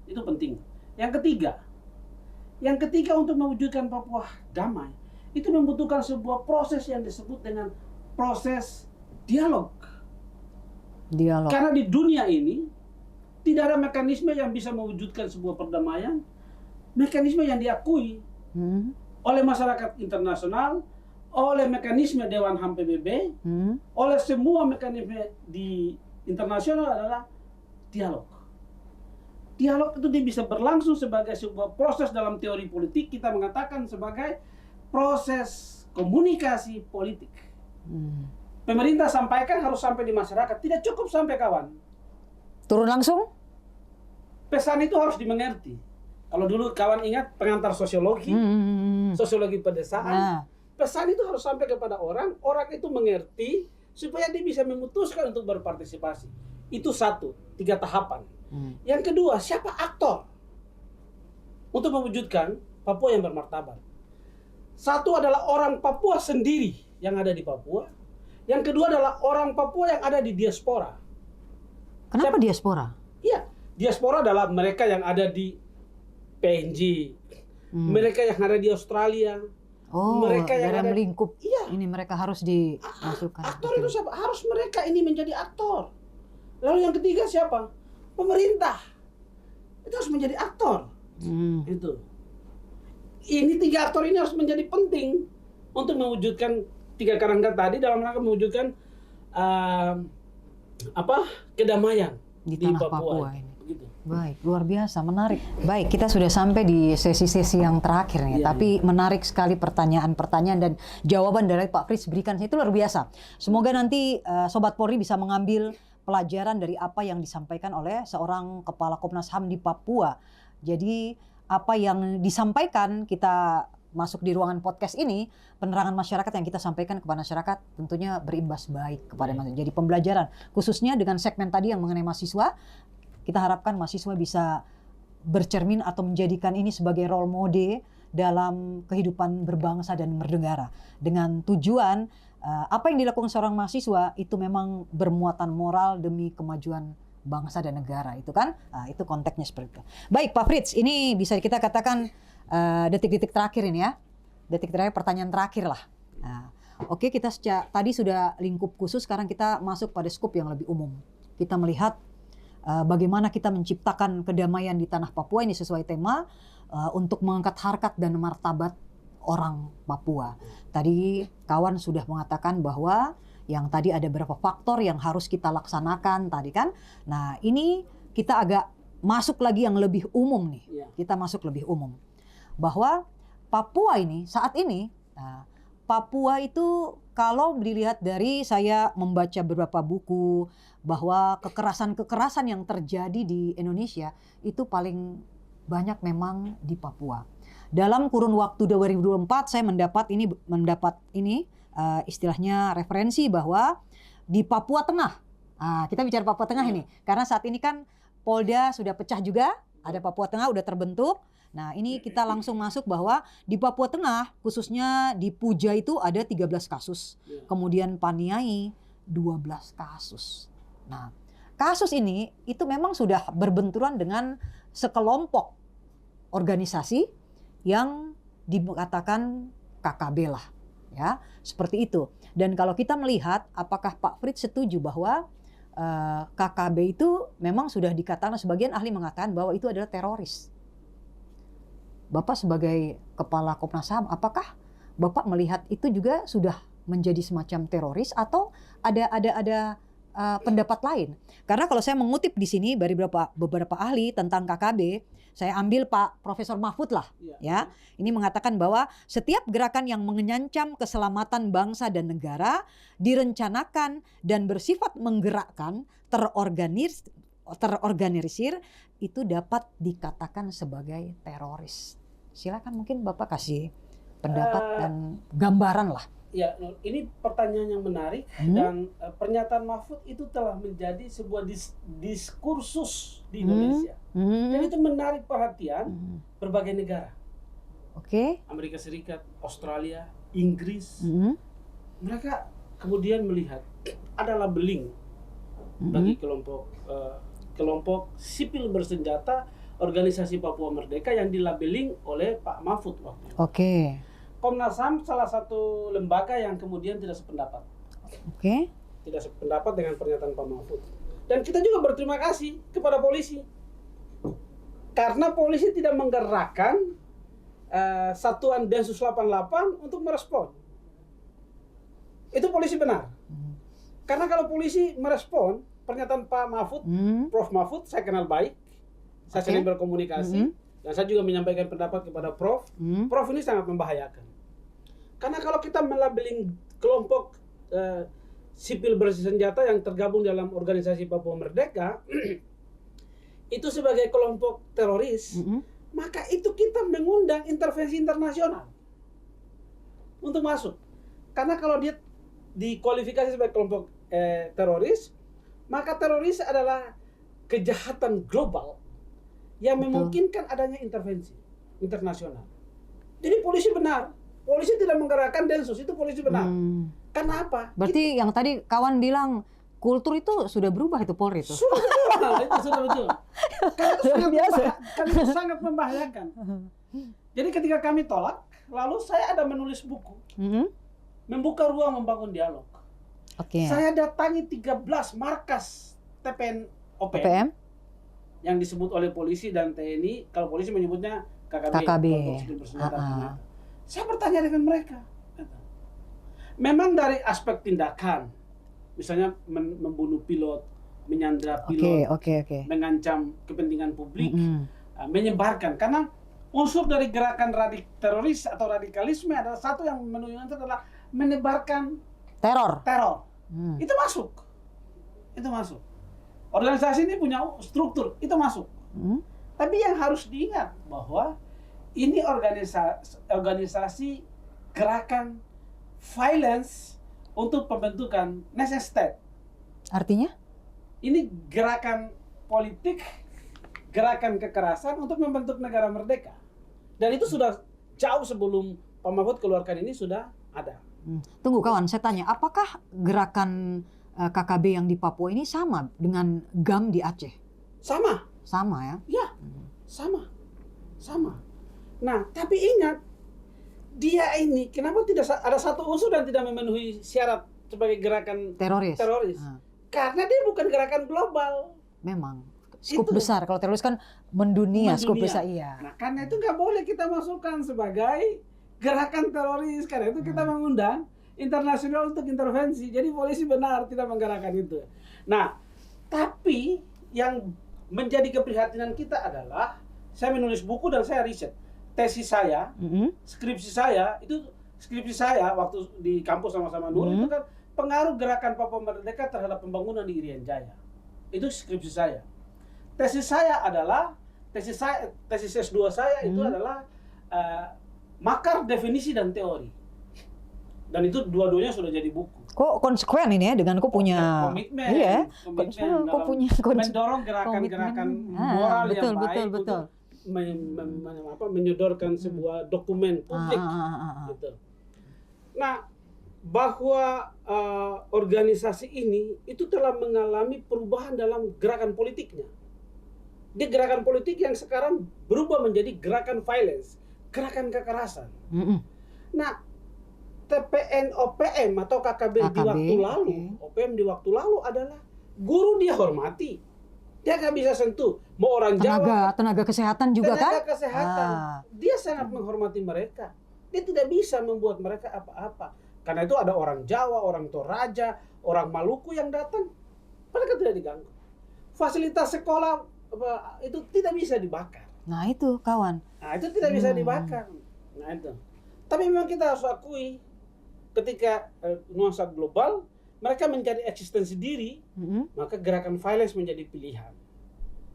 Speaker 1: Itu penting. Yang ketiga untuk mewujudkan Papua damai, itu membutuhkan sebuah proses yang disebut dengan proses dialog. Karena di dunia ini, tidak ada mekanisme yang bisa mewujudkan sebuah perdamaian, mekanisme yang diakui oleh masyarakat internasional, oleh mekanisme Dewan HAM PBB, oleh semua mekanisme di internasional adalah dialog. Dialog itu dia bisa berlangsung sebagai sebuah proses dalam teori politik, kita mengatakan sebagai proses komunikasi politik. Pemerintah sampaikan harus sampai di masyarakat, tidak cukup sampai kawan.
Speaker 3: Turun langsung?
Speaker 1: Pesan itu harus dimengerti. Kalau dulu kawan ingat pengantar sosiologi, sosiologi pedesaan, pesan itu harus sampai kepada orang itu mengerti supaya dia bisa memutuskan untuk berpartisipasi. Itu 3 tahapan. Yang kedua, siapa aktor untuk mewujudkan Papua yang bermartabat? Satu adalah orang Papua sendiri yang ada di Papua. Yang kedua adalah orang Papua yang ada di diaspora.
Speaker 3: Kenapa diaspora?
Speaker 1: Iya, diaspora adalah mereka yang ada di PNG, mereka yang ada di Australia, mereka yang
Speaker 3: dalam
Speaker 1: ada
Speaker 3: lingkup.
Speaker 1: Iya.
Speaker 3: Ini mereka harus dimasukkan.
Speaker 1: Aktor itu siapa? Harus mereka ini menjadi aktor. Lalu yang ketiga siapa? Pemerintah. Itu harus menjadi aktor. Itu. Ini 3 aktor ini harus menjadi penting untuk mewujudkan 3 kerangka tadi dalam rangka mewujudkan kedamaian
Speaker 3: di
Speaker 1: di
Speaker 3: tanah
Speaker 1: Papua,
Speaker 3: Papua ini.
Speaker 1: Begitu.
Speaker 3: Baik, luar biasa, menarik. Baik, kita sudah sampai di sesi-sesi yang terakhir nih, tapi menarik sekali pertanyaan-pertanyaan dan jawaban dari Pak Frits berikan itu luar biasa. Semoga nanti Sobat Polri bisa mengambil pelajaran dari apa yang disampaikan oleh seorang Kepala Komnas HAM di Papua. Jadi apa yang disampaikan kita masuk di ruangan podcast ini, penerangan masyarakat yang kita sampaikan kepada masyarakat tentunya berimbas baik kepada masyarakat. Jadi pembelajaran, khususnya dengan segmen tadi yang mengenai mahasiswa, kita harapkan mahasiswa bisa bercermin atau menjadikan ini sebagai role model dalam kehidupan berbangsa dan bernegara. Dengan tujuan apa yang dilakukan seorang mahasiswa itu memang bermuatan moral demi kemajuan bangsa dan negara, itu kan? Itu konteksnya seperti itu. Baik Pak Frits, ini bisa kita katakan detik-detik terakhir ini ya. Detik terakhir, pertanyaan terakhir lah. Oke, kita tadi sudah lingkup khusus, sekarang kita masuk pada skup yang lebih umum. Kita melihat bagaimana kita menciptakan kedamaian di tanah Papua ini sesuai tema untuk mengangkat harkat dan martabat orang Papua. Tadi kawan sudah mengatakan bahwa yang tadi ada beberapa faktor yang harus kita laksanakan tadi kan. Nah ini kita agak masuk lagi yang lebih umum nih. Kita masuk lebih umum. Bahwa Papua ini saat ini, Papua itu kalau dilihat dari saya membaca beberapa buku bahwa kekerasan-kekerasan yang terjadi di Indonesia itu paling banyak memang di Papua. Dalam kurun waktu 2024 saya mendapat ini istilahnya referensi bahwa di Papua Tengah. Kita bicara Papua Tengah ini, karena saat ini kan Polda sudah pecah juga, ada Papua Tengah udah terbentuk. Nah ini kita langsung masuk bahwa di Papua Tengah, khususnya di Puja itu ada 13 kasus. Kemudian Paniai 12 kasus. Nah kasus ini itu memang sudah berbenturan dengan sekelompok organisasi yang dikatakan KKB lah. Ya, seperti itu. Dan kalau kita melihat apakah Pak Fritz setuju bahwa KKB itu memang sudah dikatakan, sebagian ahli mengatakan bahwa itu adalah teroris. Bapak sebagai kepala Komnas HAM, apakah Bapak melihat itu juga sudah menjadi semacam teroris atau ada pendapat lain? Karena kalau saya mengutip di sini dari beberapa ahli tentang KKB, saya ambil Pak Profesor Mahfud lah, ya. Ini mengatakan bahwa setiap gerakan yang mengancam keselamatan bangsa dan negara direncanakan dan bersifat menggerakkan, terorganisir itu dapat dikatakan sebagai teroris. Silakan mungkin Bapak kasih pendapat dan gambaran lah.
Speaker 1: Ya, ini pertanyaan yang menarik dan pernyataan Mahfud itu telah menjadi sebuah diskursus di Indonesia. Dan itu menarik perhatian berbagai negara. Amerika Serikat, Australia, Inggris. Mereka kemudian melihat ada labeling bagi kelompok sipil bersenjata organisasi Papua Merdeka yang dilabeling oleh Pak Mahfud waktu itu. Komnas HAM salah satu lembaga yang kemudian tidak sependapat. Tidak sependapat dengan pernyataan Pak Mahfud. Dan kita juga berterima kasih kepada polisi. Karena polisi tidak menggerakkan satuan Densus 88 untuk merespon. Itu polisi benar. Karena kalau polisi merespon pernyataan Pak Mahfud, Prof Mahfud, saya kenal baik. Saya sering berkomunikasi. Dan saya juga menyampaikan pendapat kepada Prof. Prof ini sangat membahayakan. Karena kalau kita melabeling kelompok sipil bersenjata yang tergabung dalam organisasi Papua Merdeka itu sebagai kelompok teroris, maka itu kita mengundang intervensi internasional untuk masuk. Karena kalau dia dikualifikasi sebagai kelompok teroris, maka teroris adalah kejahatan global yang memungkinkan adanya intervensi internasional. Jadi polisi benar. Polisi tidak menggerakkan Densus, itu polisi benar. Karena apa?
Speaker 3: Berarti yang tadi kawan bilang kultur itu sudah berubah itu Polri itu.
Speaker 1: Sudah berubah, itu sudah betul. Karena itu sangat membahayakan. Jadi ketika kami tolak, lalu saya ada menulis buku. Membuka ruang membangun dialog. Saya datangi 13 markas TPN OPM yang disebut oleh polisi dan TNI, kalau polisi menyebutnya KKB. Saya bertanya dengan mereka. Memang dari aspek tindakan, misalnya membunuh pilot, menyandra pilot, mengancam kepentingan publik, menyebarkan. Karena unsur dari gerakan teroris atau radikalisme adalah satu yang menunjukkan itu adalah menyebarkan teror. Itu masuk. Organisasi ini punya struktur, itu masuk. Tapi yang harus diingat bahwa ini organisasi gerakan violence untuk pembentukan nation state.
Speaker 3: Artinya?
Speaker 1: Ini gerakan politik, gerakan kekerasan untuk membentuk negara merdeka. Dan itu sudah jauh sebelum Pak Mahfud keluarkan ini sudah ada.
Speaker 3: Tunggu kawan, saya tanya, apakah gerakan KKB yang di Papua ini sama dengan GAM di Aceh?
Speaker 1: Sama.
Speaker 3: Sama ya?
Speaker 1: Ya, sama. Nah, tapi ingat, dia ini kenapa tidak ada satu unsur dan tidak memenuhi syarat sebagai gerakan teroris? Karena dia bukan gerakan global.
Speaker 3: Memang. Skup besar, kalau teroris kan mendunia. Skup besar, iya.
Speaker 1: Nah, karena itu nggak boleh kita masukkan sebagai gerakan teroris. Karena itu kita mengundang internasional untuk intervensi. Jadi polisi benar tidak menggerakkan itu. Nah, tapi yang menjadi keprihatinan kita adalah saya menulis buku dan saya riset. Tesis saya, skripsi saya waktu di kampus sama-sama dulu itu kan pengaruh gerakan Papua Merdeka terhadap pembangunan di Irian Jaya. Itu skripsi saya. Tesis S2 saya itu adalah makar definisi dan teori. Dan itu dua-duanya sudah jadi buku.
Speaker 3: Kok konsekuen ini ya dengan kok punya
Speaker 1: komitmen,
Speaker 3: iya,
Speaker 1: komitmen
Speaker 3: kok
Speaker 1: dalam
Speaker 3: punya
Speaker 1: mendorong gerakan-gerakan moral
Speaker 3: betul,
Speaker 1: yang baik
Speaker 3: betul.
Speaker 1: untuk menyodorkan sebuah dokumen publik. Gitu. Nah, bahwa organisasi ini itu telah mengalami perubahan dalam gerakan politiknya. Dia gerakan politik yang sekarang berubah menjadi gerakan violence, gerakan kekerasan. Nah, TPN OPM atau KKB di waktu lalu, OPM di waktu lalu adalah guru dia hormati. Dia nggak bisa sentuh. Mau orang Jawa,
Speaker 3: tenaga kesehatan juga
Speaker 1: tenaga
Speaker 3: kan?
Speaker 1: kesehatan. Dia sangat menghormati mereka. Dia tidak bisa membuat mereka apa-apa. Karena itu ada orang Jawa, orang Toraja, orang Maluku yang datang. Mereka tidak diganggu. Fasilitas sekolah itu tidak bisa dibakar.
Speaker 3: Nah itu kawan.
Speaker 1: Nah itu tidak bisa dibakar. Nah itu. Tapi memang kita harus akui ketika nuansa global mereka mencari eksistensi diri, maka gerakan violence menjadi pilihan.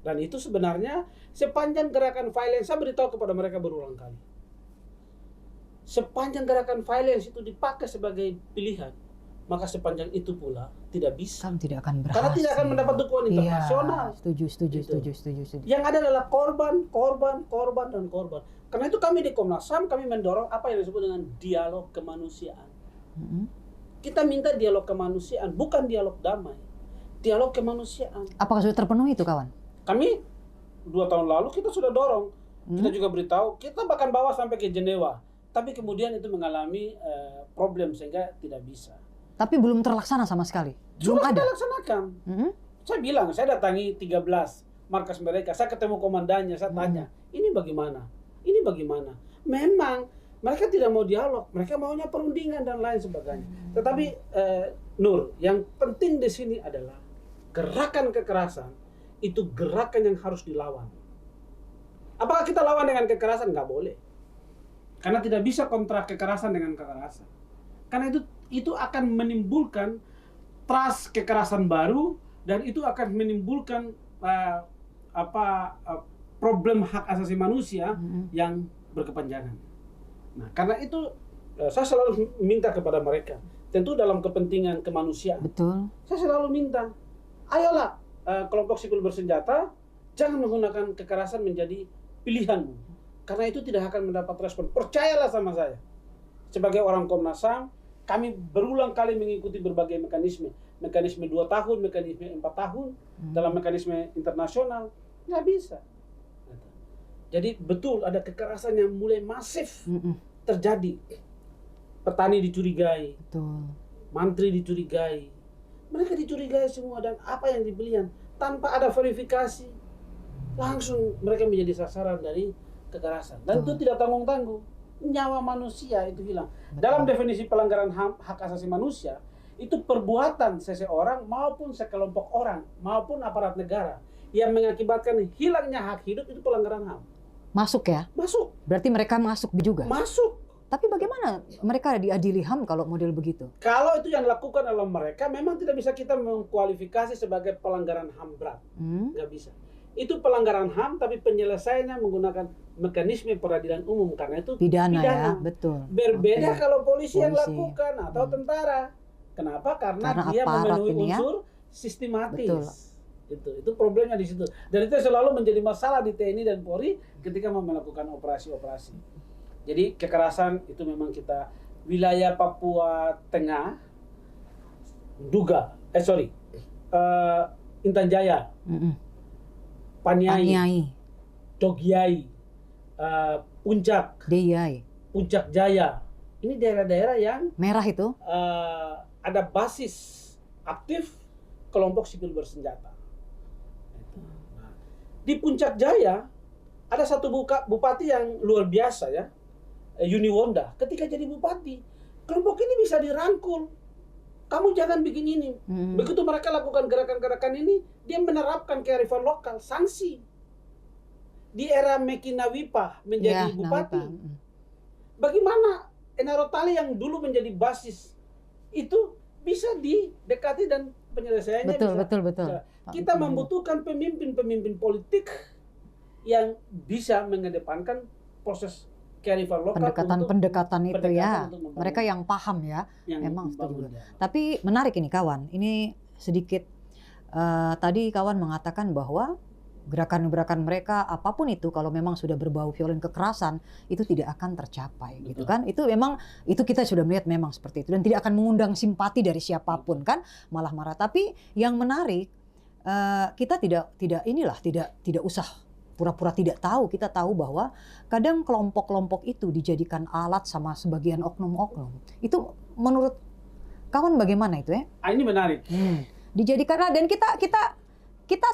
Speaker 1: Dan itu sebenarnya sepanjang gerakan violence, saya beritahu kepada mereka berulang kali. Sepanjang gerakan violence itu dipakai sebagai pilihan, maka sepanjang itu pula tidak bisa.
Speaker 3: Kamu tidak akan berhasil.
Speaker 1: Karena tidak akan mendapat dukungan internasional.
Speaker 3: Setuju.
Speaker 1: Yang ada adalah korban. Karena itu kami di Komnas HAM kami mendorong apa yang disebut dengan dialog kemanusiaan. Kita minta dialog kemanusiaan, bukan dialog damai. Dialog kemanusiaan.
Speaker 3: Apakah sudah terpenuhi itu kawan?
Speaker 1: Kami 2 tahun lalu kita sudah dorong. Kita juga beritahu, kita bahkan bawa sampai ke Jenewa. Tapi kemudian itu mengalami problem sehingga tidak bisa.
Speaker 3: Tapi belum terlaksana sama sekali. Belum
Speaker 1: Sudah
Speaker 3: ada.
Speaker 1: kita laksanakan. Saya bilang, saya datangi 13 markas mereka. Saya ketemu komandannya, saya tanya, ini bagaimana? Ini bagaimana? Memang mereka tidak mau dialog, mereka maunya perundingan dan lain sebagainya. Tetapi Nur, yang penting di sini adalah gerakan kekerasan itu gerakan yang harus dilawan. Apakah kita lawan dengan kekerasan? Nggak boleh. Karena tidak bisa kontrak kekerasan dengan kekerasan. Karena itu akan menimbulkan trust kekerasan baru dan itu akan menimbulkan problem hak asasi manusia yang berkepanjangan. Nah, karena itu saya selalu minta kepada mereka, tentu dalam kepentingan kemanusiaan.
Speaker 3: Betul.
Speaker 1: Saya selalu minta, ayolah kelompok sipil bersenjata, jangan menggunakan kekerasan menjadi pilihanmu. Karena itu tidak akan mendapat respon. Percayalah sama saya. Sebagai orang Komnas HAM, kami berulang kali mengikuti berbagai mekanisme. Mekanisme 2 tahun, mekanisme 4 tahun, dalam mekanisme internasional. Nggak bisa. Jadi betul ada kekerasan yang mulai masif terjadi. Petani dicurigai, mantri dicurigai, mereka dicurigai semua dan apa yang dibelian tanpa ada verifikasi langsung mereka menjadi sasaran dari kekerasan dan itu tidak tanggung-tanggung, nyawa manusia itu hilang. Dalam definisi pelanggaran hak asasi manusia itu perbuatan seseorang maupun sekelompok orang maupun aparat negara yang mengakibatkan hilangnya hak hidup itu pelanggaran HAM.
Speaker 3: Masuk ya?
Speaker 1: Masuk.
Speaker 3: Berarti mereka masuk juga?
Speaker 1: Masuk.
Speaker 3: Tapi bagaimana mereka diadili HAM kalau model begitu?
Speaker 1: Kalau itu yang dilakukan oleh mereka, memang tidak bisa kita mengkualifikasi sebagai pelanggaran HAM berat. Nggak bisa. Itu pelanggaran HAM, tapi penyelesaiannya menggunakan mekanisme peradilan umum. Karena itu
Speaker 3: pidana. Ya, betul.
Speaker 1: Berbeda kalau polisi yang lakukan atau tentara. Kenapa? Karena dia memenuhi unsur sistematis.
Speaker 3: Betul.
Speaker 1: Itu problemnya di situ. Dan itu selalu menjadi masalah di TNI dan Polri ketika mau melakukan operasi-operasi. Jadi kekerasan itu memang kita wilayah Papua Tengah, Intan Jaya, Paniai, Dogiai, Puncak, Puncak Jaya. Ini daerah-daerah yang
Speaker 3: merah itu
Speaker 1: ada basis aktif kelompok sipil bersenjata. Di Puncak Jaya ada satu bupati yang luar biasa ya, Yuni Wonda. Ketika jadi bupati, kelompok ini bisa dirangkul. Kamu jangan bikin ini. Begitu mereka lakukan gerakan-gerakan ini, dia menerapkan kearifan lokal, sanksi. Di era Meki Nawipah menjadi bupati. Bagaimana Enaro Tali yang dulu menjadi basis itu bisa didekati dan penyelesaiannya
Speaker 3: betul.
Speaker 1: Kita membutuhkan pemimpin politik yang bisa mengedepankan proses kearifan lokal,
Speaker 3: pendekatan itu ya.
Speaker 1: untuk membangun.
Speaker 3: Mereka yang paham ya.
Speaker 1: Yang
Speaker 3: Emang
Speaker 1: membangun
Speaker 3: setuju.
Speaker 1: dialog.
Speaker 3: Tapi menarik ini kawan. Ini sedikit tadi kawan mengatakan bahwa gerakan-gerakan mereka apapun itu kalau memang sudah berbau violen kekerasan itu tidak akan tercapai.
Speaker 1: Betul.
Speaker 3: Gitu kan. Itu memang itu kita sudah melihat memang seperti itu dan tidak akan mengundang simpati dari siapapun kan, malah marah. Tapi yang menarik kita tidak usah pura-pura tidak tahu. Kita tahu bahwa kadang kelompok-kelompok itu dijadikan alat sama sebagian oknum-oknum. Itu menurut kawan bagaimana itu ya?
Speaker 1: Ini menarik.
Speaker 3: Dijadikan, dan kita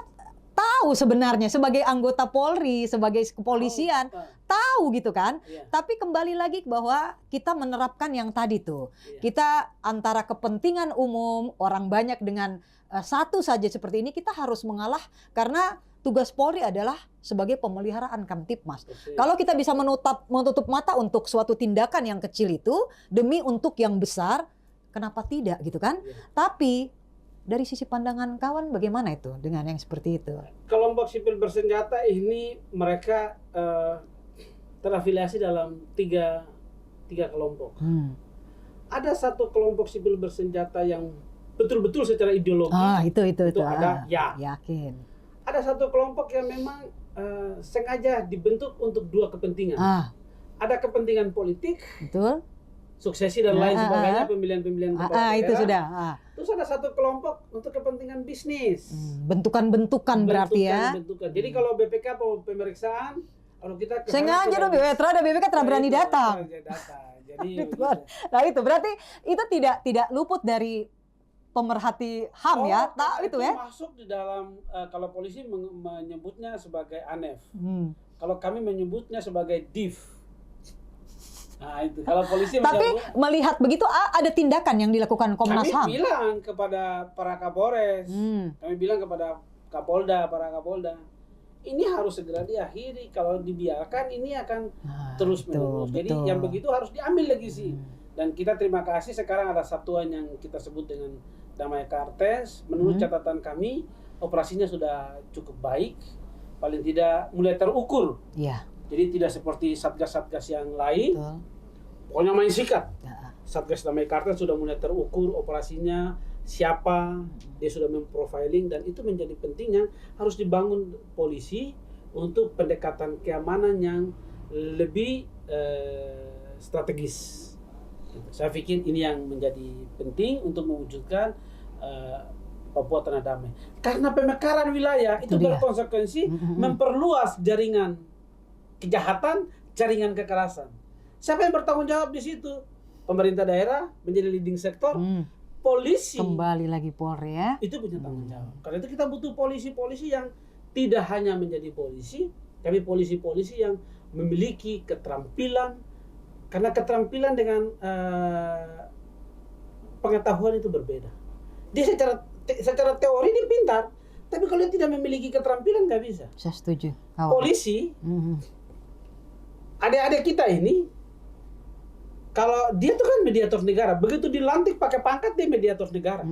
Speaker 3: tahu sebenarnya sebagai anggota Polri, sebagai kepolisian, tahu gitu kan.
Speaker 1: Iya.
Speaker 3: Tapi kembali lagi bahwa kita menerapkan yang tadi tuh.
Speaker 1: Iya.
Speaker 3: Kita antara kepentingan umum, orang banyak dengan satu saja seperti ini, kita harus mengalah karena tugas Polri adalah sebagai pemeliharaan Kamtipmas.
Speaker 1: Betul.
Speaker 3: Kalau kita bisa menutup mata untuk suatu tindakan yang kecil itu demi untuk yang besar, kenapa tidak gitu kan?
Speaker 1: Iya.
Speaker 3: Tapi dari sisi pandangan kawan bagaimana itu dengan yang seperti itu?
Speaker 1: Kelompok sipil bersenjata ini mereka terafiliasi dalam tiga kelompok. Ada satu kelompok sipil bersenjata yang betul-betul secara ideologi.
Speaker 3: Itu
Speaker 1: ada, ya.
Speaker 3: Yakin.
Speaker 1: Ada satu kelompok yang memang sengaja dibentuk untuk dua kepentingan. Ada kepentingan politik,
Speaker 3: Betul.
Speaker 1: suksesi dan lain sebagainya, pemilihan-pemilihan kepala
Speaker 3: Itu
Speaker 1: daerah.
Speaker 3: sudah.
Speaker 1: Terus ada satu kelompok untuk kepentingan bisnis.
Speaker 3: Bentukan-bentukan berarti ya.
Speaker 1: Bentukan. Jadi kalau BPK pemeriksaan, kalau kita
Speaker 3: Sengaja dong BPK tidak berani datang.
Speaker 1: Jadi
Speaker 3: Nah itu berarti itu tidak luput dari pemerhati HAM ya, itu ya.
Speaker 1: Masuk di dalam kalau polisi menyebutnya sebagai ANEF. Kalau kami menyebutnya sebagai DIF. Nah itu kalau polisi
Speaker 3: Tapi melihat begitu ada tindakan yang dilakukan Komnas HAM.
Speaker 1: Kami bilang kepada para Kapolres, kami bilang kepada Kapolda, para Kapolda, ini harus segera diakhiri. Kalau dibiarkan ini akan terus menerus. Jadi yang begitu harus diambil lagi sih. Dan kita terima kasih sekarang ada satuan yang kita sebut dengan Damai Kartes. Menurut catatan kami operasinya sudah cukup baik, paling tidak mulai terukur.
Speaker 3: Iya.
Speaker 1: Jadi tidak seperti satgas-satgas yang lain.
Speaker 3: Betul.
Speaker 1: Pokoknya main sikat. Satgas Damai Kartes sudah mulai terukur operasinya, siapa, dia sudah memprofiling, dan itu menjadi pentingnya harus dibangun polisi untuk pendekatan keamanan yang lebih strategis. Saya pikir ini yang menjadi penting untuk mewujudkan Papua Tanah Damai. Karena pemekaran wilayah itu berkonsekuensi memperluas jaringan kejahatan, jaringan kekerasan. Siapa yang bertanggung jawab di situ? Pemerintah daerah menjadi leading sektor, polisi.
Speaker 3: Kembali lagi Polri ya.
Speaker 1: Itu punya tanggung jawab. Karena itu kita butuh polisi-polisi yang tidak hanya menjadi polisi, tapi polisi-polisi yang memiliki keterampilan. Karena keterampilan dengan pengetahuan itu berbeda. Dia secara teori dia pintar, tapi kalau dia tidak memiliki keterampilan nggak bisa.
Speaker 3: Saya setuju.
Speaker 1: Polisi, adik-adik kita ini, kalau dia tuh kan mediator negara, begitu dilantik pakai pangkat dia mediator negara.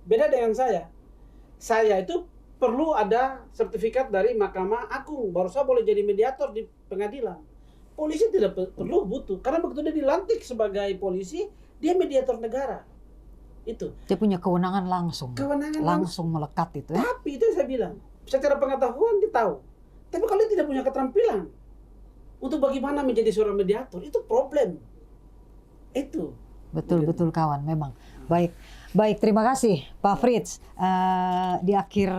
Speaker 1: Beda dengan saya. Saya itu perlu ada sertifikat dari Mahkamah Agung, baru saya boleh jadi mediator di pengadilan. Polisi tidak perlu butuh, karena begitu dia dilantik sebagai polisi, dia mediator negara. Itu.
Speaker 3: Dia punya kewenangan langsung. Langsung melekat itu ya.
Speaker 1: Tapi itu yang saya bilang, secara pengetahuan dia tahu. Tapi kalau dia tidak punya keterampilan untuk bagaimana menjadi seorang mediator, itu problem. Itu.
Speaker 3: Betul kawan, memang. Baik, terima kasih Pak Fritz. Di akhir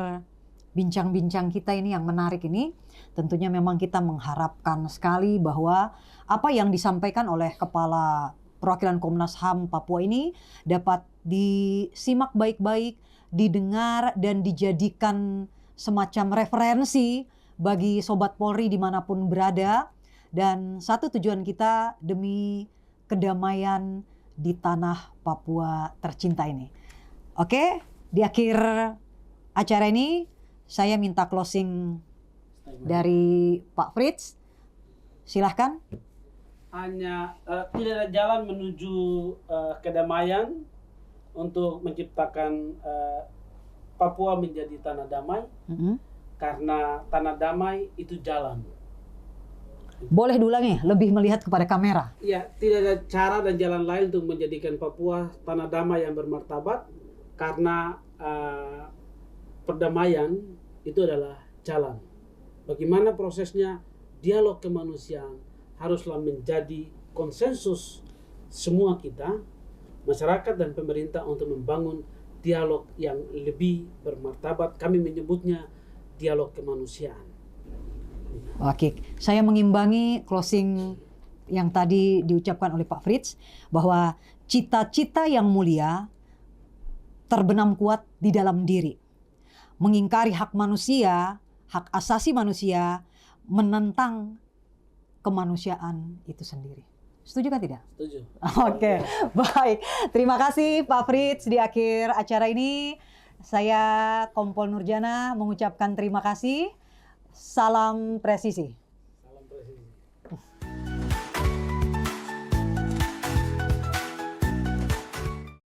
Speaker 3: bincang-bincang kita ini yang menarik ini, tentunya memang kita mengharapkan sekali bahwa apa yang disampaikan oleh Kepala Perwakilan Komnas HAM Papua ini dapat disimak baik-baik, didengar dan dijadikan semacam referensi bagi Sobat Polri dimanapun berada. Dan satu tujuan kita demi kedamaian di tanah Papua tercinta ini. Oke, di akhir acara ini saya minta closing dari Pak Fritz. Silahkan.
Speaker 1: Hanya tidak ada jalan menuju kedamaian untuk menciptakan Papua menjadi tanah damai, karena tanah damai itu jalan.
Speaker 3: Boleh diulangi, lebih melihat kepada kamera.
Speaker 1: Ya, tidak ada cara dan jalan lain untuk menjadikan Papua tanah damai yang bermartabat, karena perdamaian itu adalah jalan. Bagaimana prosesnya? Dialog kemanusiaan haruslah menjadi konsensus semua kita, masyarakat dan pemerintah, untuk membangun dialog yang lebih bermartabat. Kami menyebutnya dialog kemanusiaan.
Speaker 3: Oke, saya mengimbangi closing yang tadi diucapkan oleh Pak Fritz, bahwa cita-cita yang mulia terbenam kuat di dalam diri. Mengingkari hak manusia, hak asasi manusia, menentang kemanusiaan itu sendiri. Setuju kan tidak?
Speaker 1: Setuju.
Speaker 3: Oke, baik. Terima kasih Pak Fritz. Di akhir acara ini, saya Kompol Nurjana mengucapkan terima kasih. Salam presisi.